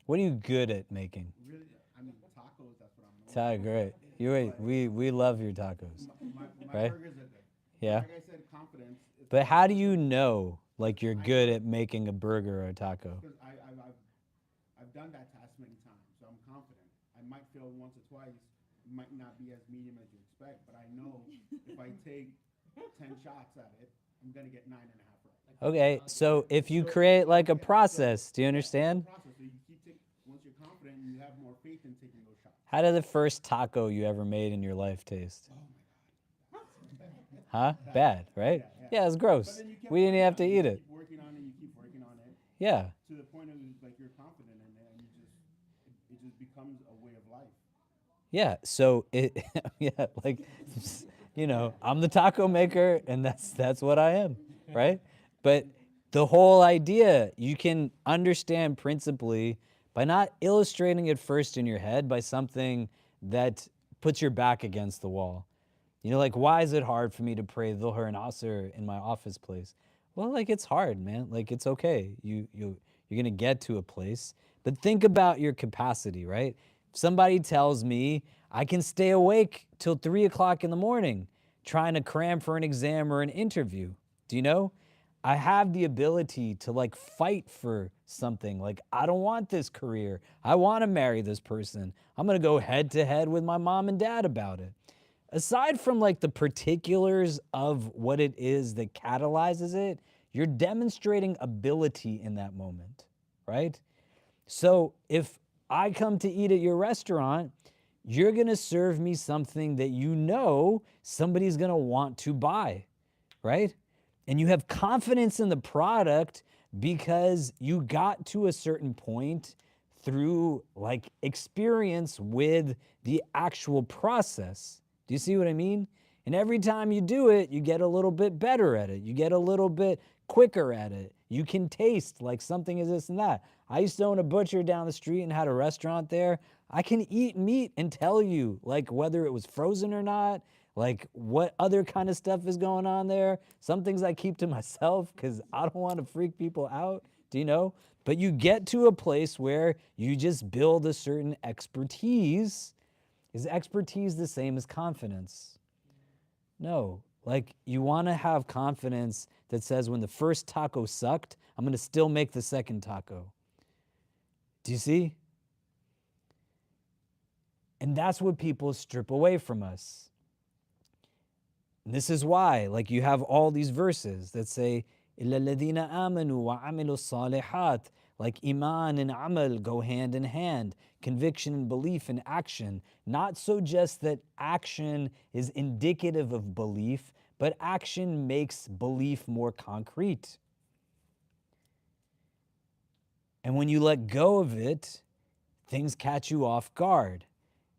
What are you good at making? really, I mean, tacos. That's what I'm known for. Great. We love your tacos. My Right? burgers are good. Yeah. Like I said, confidence. It's But like- how do you know like you're I good know. at making a burger or a taco? Because I've done that task many times, so I'm confident. I might fail once or twice. It might not be as medium as you expect, but I know if I take 10 shots at it, I'm gonna get 9.5 right. Okay, so if you create like a process, do you understand? Process. So you keep once you're confident, you have more faith in taking those shots. How did the first taco you ever made in your life taste? Oh my god. Huh? Bad, right? Yeah, it's gross. But then you keep We didn't working have on to it. eat You it. keep working on it. You keep working on it Yeah. to the point of like you're confident in it, and it just becomes a way of life. Yeah, so yeah, like, I'm the taco maker, and that's what I am, right? But the whole idea, you can understand principally by not illustrating it first in your head by something that puts your back against the wall. Like, why is it hard for me to pray Dhuhr and Asr in my office place? Well, like, it's hard, man. Like, it's okay. You're gonna get to a place, but think about your capacity, right? If somebody tells me I can stay awake till 3 o'clock in the morning trying to cram for an exam or an interview, do you know? I have the ability to like fight for something. Like, I don't want this career. I want to marry this person. I'm gonna go head to head with my mom and dad about it. Aside from like the particulars of what it is that catalyzes it, you're demonstrating ability in that moment, right? So if I come to eat at your restaurant, you're gonna serve me something that you know somebody's gonna want to buy, right? And you have confidence in the product because you got to a certain point through like experience with the actual process. Do you see what I mean? And every time you do it, you get a little bit better at it. You get a little bit quicker at it. You can taste like something is this and that. I used to own a butcher down the street and had a restaurant there. I can eat meat and tell you like whether it was frozen or not, like what other kind of stuff is going on there. Some things I keep to myself because I don't want to freak people out, do you know? But you get to a place where you just build a certain expertise. Is expertise the same as confidence? No. Like, you want to have confidence that says when the first taco sucked, I'm going to still make the second taco. Do you see? And that's what people strip away from us. And this is why, like, you have all these verses that say, إِلَّا الَّذِينَ آمَنُوا وَعَمِلُوا الصَّالِحَاتِ, like iman and amal go hand in hand, conviction and belief and action. Not so just that action is indicative of belief, but action makes belief more concrete. And when you let go of it, things catch you off guard.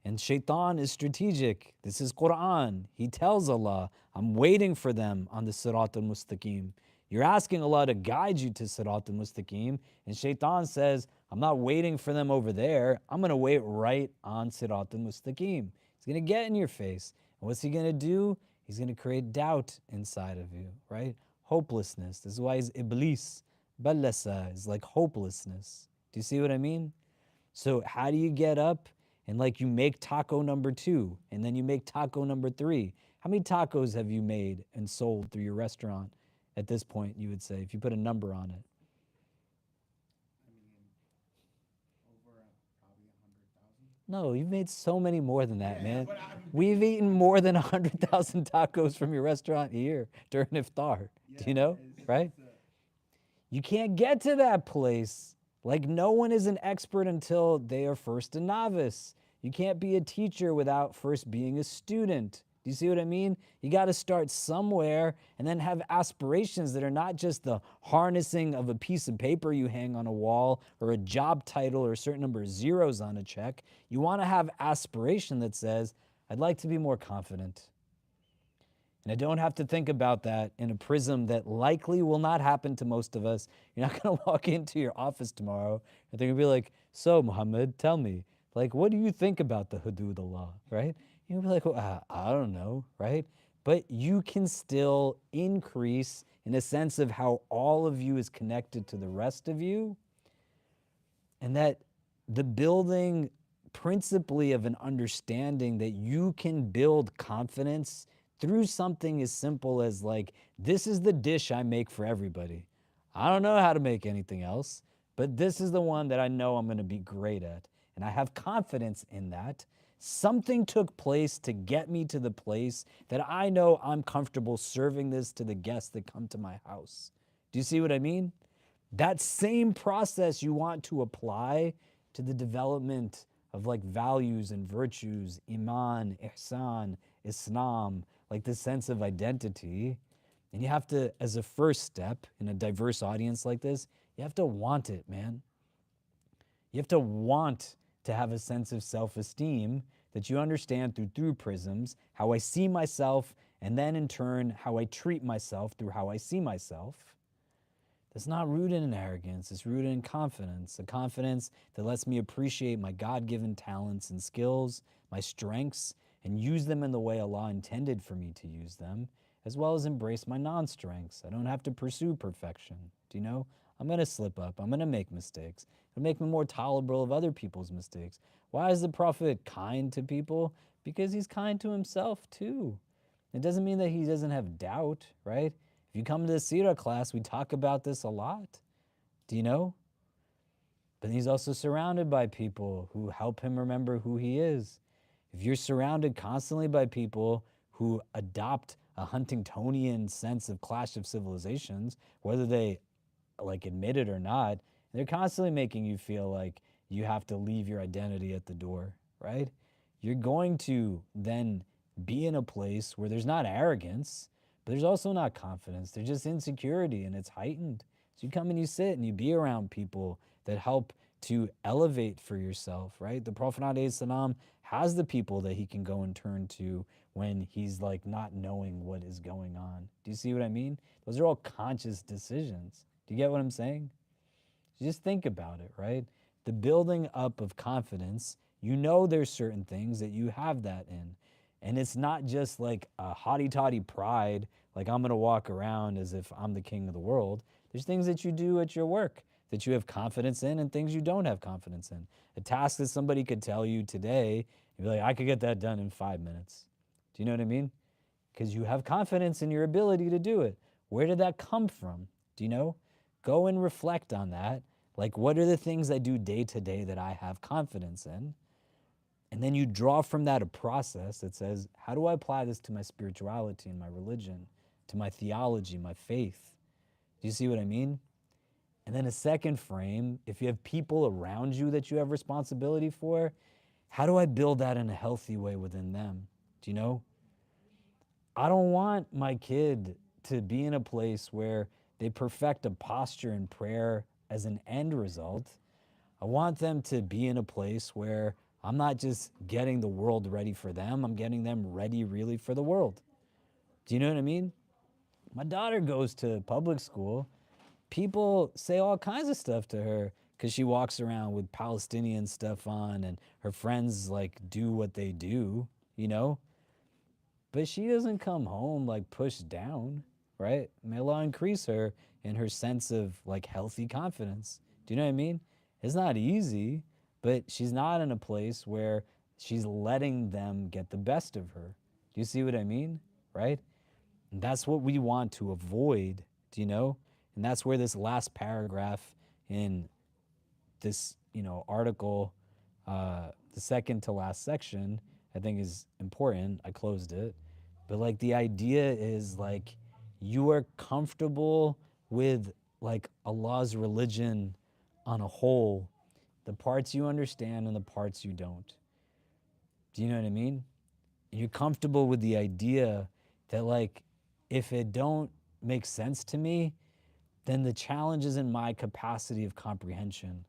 And shaitan is strategic. This is Quran. He tells Allah, I'm waiting for them on the Sirat al-Mustaqim. You're asking Allah to guide you to Sirat al-Mustaqim, and shaitan says, I'm not waiting for them over there. I'm going to wait right on Sirat al-Mustaqim. He's going to get in your face. And what's he going to do? He's going to create doubt inside of you, right? Hopelessness. This is why he's Iblis. Ballasa is like hopelessness. Do you see what I mean? So how do you get up? And like you make taco number 2, and then you make taco number 3. How many tacos have you made and sold through your restaurant at this point, you would say, if you put a number on it? I mean, over probably 100,000. No, you've made so many more than that, Yeah, man. but We've eaten more than 100,000 tacos from your restaurant a year during iftar. Do you know, right? You can't get to that place. Like, no one is an expert until they are first a novice. You can't be a teacher without first being a student. Do you see what I mean? You got to start somewhere and then have aspirations that are not just the harnessing of a piece of paper you hang on a wall or a job title or a certain number of zeros on a check. You want to have aspiration that says, I'd like to be more confident. And I don't have to think about that in a prism that likely will not happen to most of us. You're not going to walk into your office tomorrow and they're going to be like, so Muhammad, tell me, like, what do you think about the hudud Allah, right? You'll be like, well, I don't know, right? But you can still increase in a sense of how all of you is connected to the rest of you, and that the building principally of an understanding that you can build confidence through something as simple as like, this is the dish I make for everybody. I don't know how to make anything else, but this is the one that I know I'm going to be great at. And I have confidence in that. Something took place to get me to the place that I know I'm comfortable serving this to the guests that come to my house. Do you see what I mean? That same process you want to apply to the development of like values and virtues, iman, ihsan, Islam, like this sense of identity. And you have to, as a first step in a diverse audience like this, you have to want it, man. You have to want to have a sense of self-esteem that you understand through prisms, how I see myself, and then in turn, how I treat myself through how I see myself. That's not rooted in arrogance, it's rooted in confidence, a confidence that lets me appreciate my God-given talents and skills, my strengths, and use them in the way Allah intended for me to use them, as well as embrace my non-strengths. I don't have to pursue perfection. Do you know? I'm going to slip up. I'm going to make mistakes. It'll make me more tolerable of other people's mistakes. Why is the Prophet kind to people? Because he's kind to himself too. It doesn't mean that he doesn't have doubt, right? If you come to the Sirah class, we talk about this a lot. Do you know? But he's also surrounded by people who help him remember who he is. If you're surrounded constantly by people who adopt a Huntingtonian sense of clash of civilizations, whether they like admit it or not, they're constantly making you feel like you have to leave your identity at the door, right? You're going to then be in a place where there's not arrogance, but there's also not confidence. There's just insecurity and it's heightened. So you come and you sit and you be around people that help to elevate for yourself, right? The Prophet ﷺ has the people that he can go and turn to when he's like not knowing what is going on. Do you see what I mean? Those are all conscious decisions. Do you get what I'm saying? Just think about it, right? The building up of confidence, you know there's certain things that you have that in. And it's not just like a haughty-taughty pride, like I'm going to walk around as if I'm the king of the world. There's things that you do at your work that you have confidence in and things you don't have confidence in. A task that somebody could tell you today, you'd be like, I could get that done in 5 minutes. Do you know what I mean? Because you have confidence in your ability to do it. Where did that come from? Do you know? Go and reflect on that. Like, what are the things I do day to day that I have confidence in? And then you draw from that a process that says, how do I apply this to my spirituality and my religion, to my theology, my faith? Do you see what I mean? And then a second frame, if you have people around you that you have responsibility for, how do I build that in a healthy way within them? Do you know? I don't want my kid to be in a place where they perfect a posture in prayer as an end result. I want them to be in a place where I'm not just getting the world ready for them, I'm getting them ready really for the world. Do you know what I mean? My daughter goes to public school. People say all kinds of stuff to her because she walks around with Palestinian stuff on and her friends like do what they do, you know? But she doesn't come home like pushed down, right? May Allah increase her in her sense of like healthy confidence. Do you know what I mean? It's not easy, but she's not in a place where she's letting them get the best of her. Do you see what I mean? Right? And that's what we want to avoid, do you know? And that's where this last paragraph in this, article, the second to last section, I think is important. I closed it. But like the idea is like you are comfortable with like Allah's religion on a whole, the parts you understand and the parts you don't. Do you know what I mean? And you're comfortable with the idea that like if it don't make sense to me, then the challenge is in my capacity of comprehension,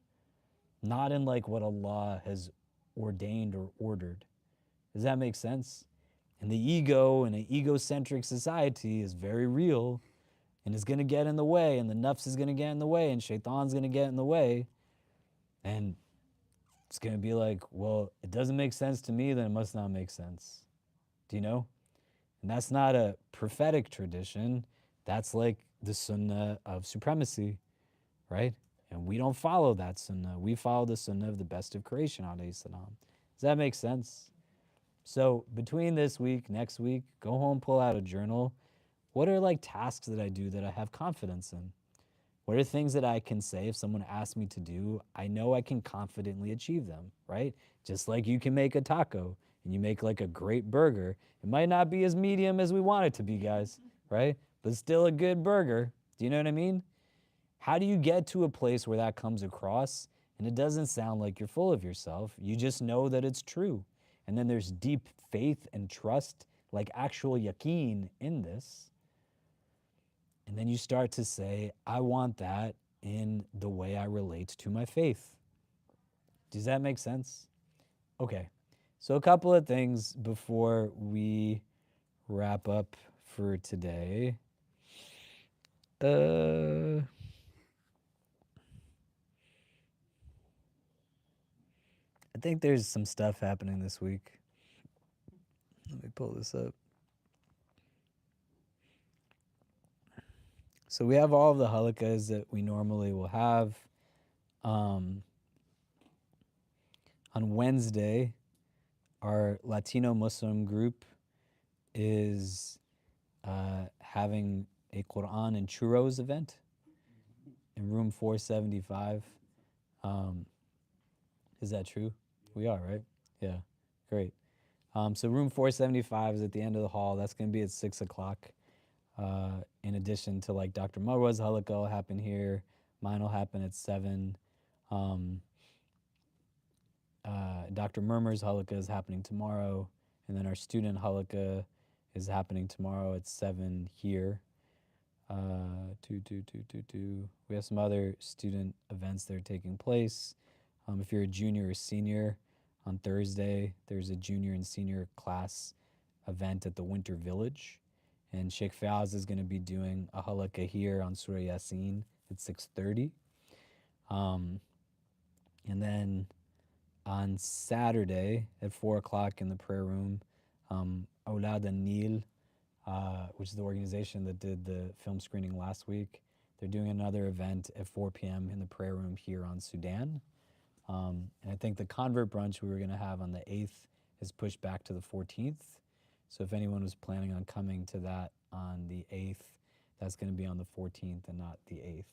not in like what Allah has ordained or ordered. Does that make sense? And the ego in an egocentric society is very real and is going to get in the way, and the nafs is going to get in the way, and shaitan's going to get in the way. And it's going to be like, well, it doesn't make sense to me, then it must not make sense. Do you know? And that's not a prophetic tradition. That's like the sunnah of supremacy, right? And we don't follow that sunnah. We follow the sunnah of the best of creation, alayhi salam. Does that make sense? So between this week, next week, go home, pull out a journal. What are like tasks that I do that I have confidence in? What are things that I can say if someone asks me to do, I know I can confidently achieve them, right? Just like you can make a taco and you make like a great burger. It might not be as medium as we want it to be, guys, right? But still a good burger. Do you know what I mean? How do you get to a place where that comes across and it doesn't sound like you're full of yourself? You just know that it's true. And then there's deep faith and trust, like actual yaqeen in this. And then you start to say, I want that in the way I relate to my faith. Does that make sense? Okay. So a couple of things before we wrap up for today. I think there's some stuff happening this week. Let me pull this up. So we have all of the halakas that we normally will have. On Wednesday, our Latino Muslim group is having a Quran and churros event in room 475. Is that true? We are, right? Yeah, great. So room 475 is at the end of the hall. That's going to be at 6 o'clock. In addition to like Dr. Marwa's halakha will happen here. Mine will happen at 7. Dr. Murmur's halakha is happening tomorrow. And then our student halakha is happening tomorrow at 7 here. We have some other student events that are taking place. If you're a junior or senior, on Thursday, there's a junior and senior class event at the Winter Village. And Sheikh Fayaz is going to be doing a halakha here on Surah Yasin at 6:30. And then on Saturday at 4 o'clock in the prayer room, Aulad al-Nil, which is the organization that did the film screening last week, they're doing another event at 4 p.m. in the prayer room here on Sudan. And I think the convert brunch we were going to have on the 8th is pushed back to the 14th. So if anyone was planning on coming to that on the 8th, that's going to be on the 14th and not the 8th.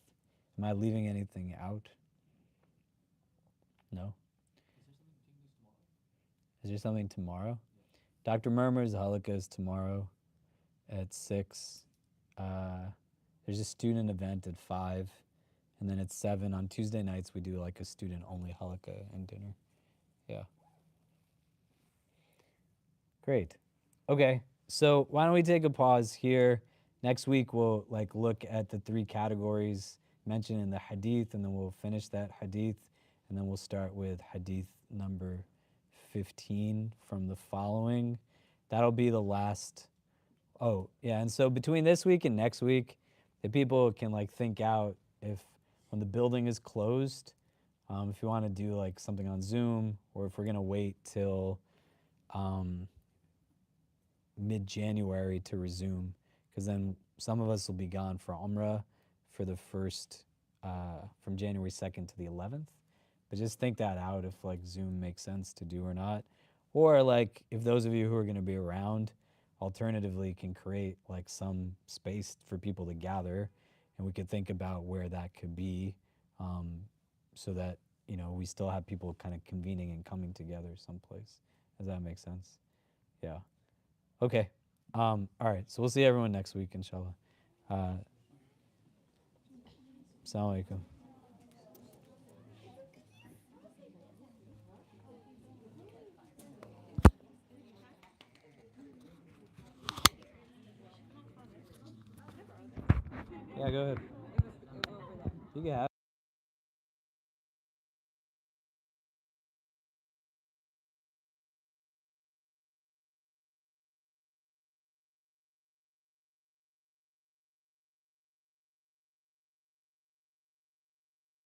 Am I leaving anything out? No? Is there something tomorrow? Dr. Murmur's halakha is tomorrow at 6. There's a student event at 5. And then at 7 on Tuesday nights, we do like a student-only halakha and dinner. Yeah. Great. Okay, so why don't we take a pause here? Next week we'll like look at the 3 categories mentioned in the hadith, and then we'll finish that hadith, and then we'll start with hadith number 15 from the following. That'll be the last. Oh, yeah, and so between this week and next week, the people can like think out if when the building is closed, if you want to do like something on Zoom, or if we're gonna wait till mid-January to resume, because then some of us will be gone for Umrah for the first, from January 2nd to the 11th. But just think that out if like Zoom makes sense to do or not. Or like if those of you who are going to be around, alternatively can create like some space for people to gather, and we could think about where that could be, so that, you know, we still have people kind of convening and coming together someplace. Does that make sense? Yeah. Okay. All right. So we'll see everyone next week, inshallah. Assalamu alaikum. Yeah, go ahead. You can have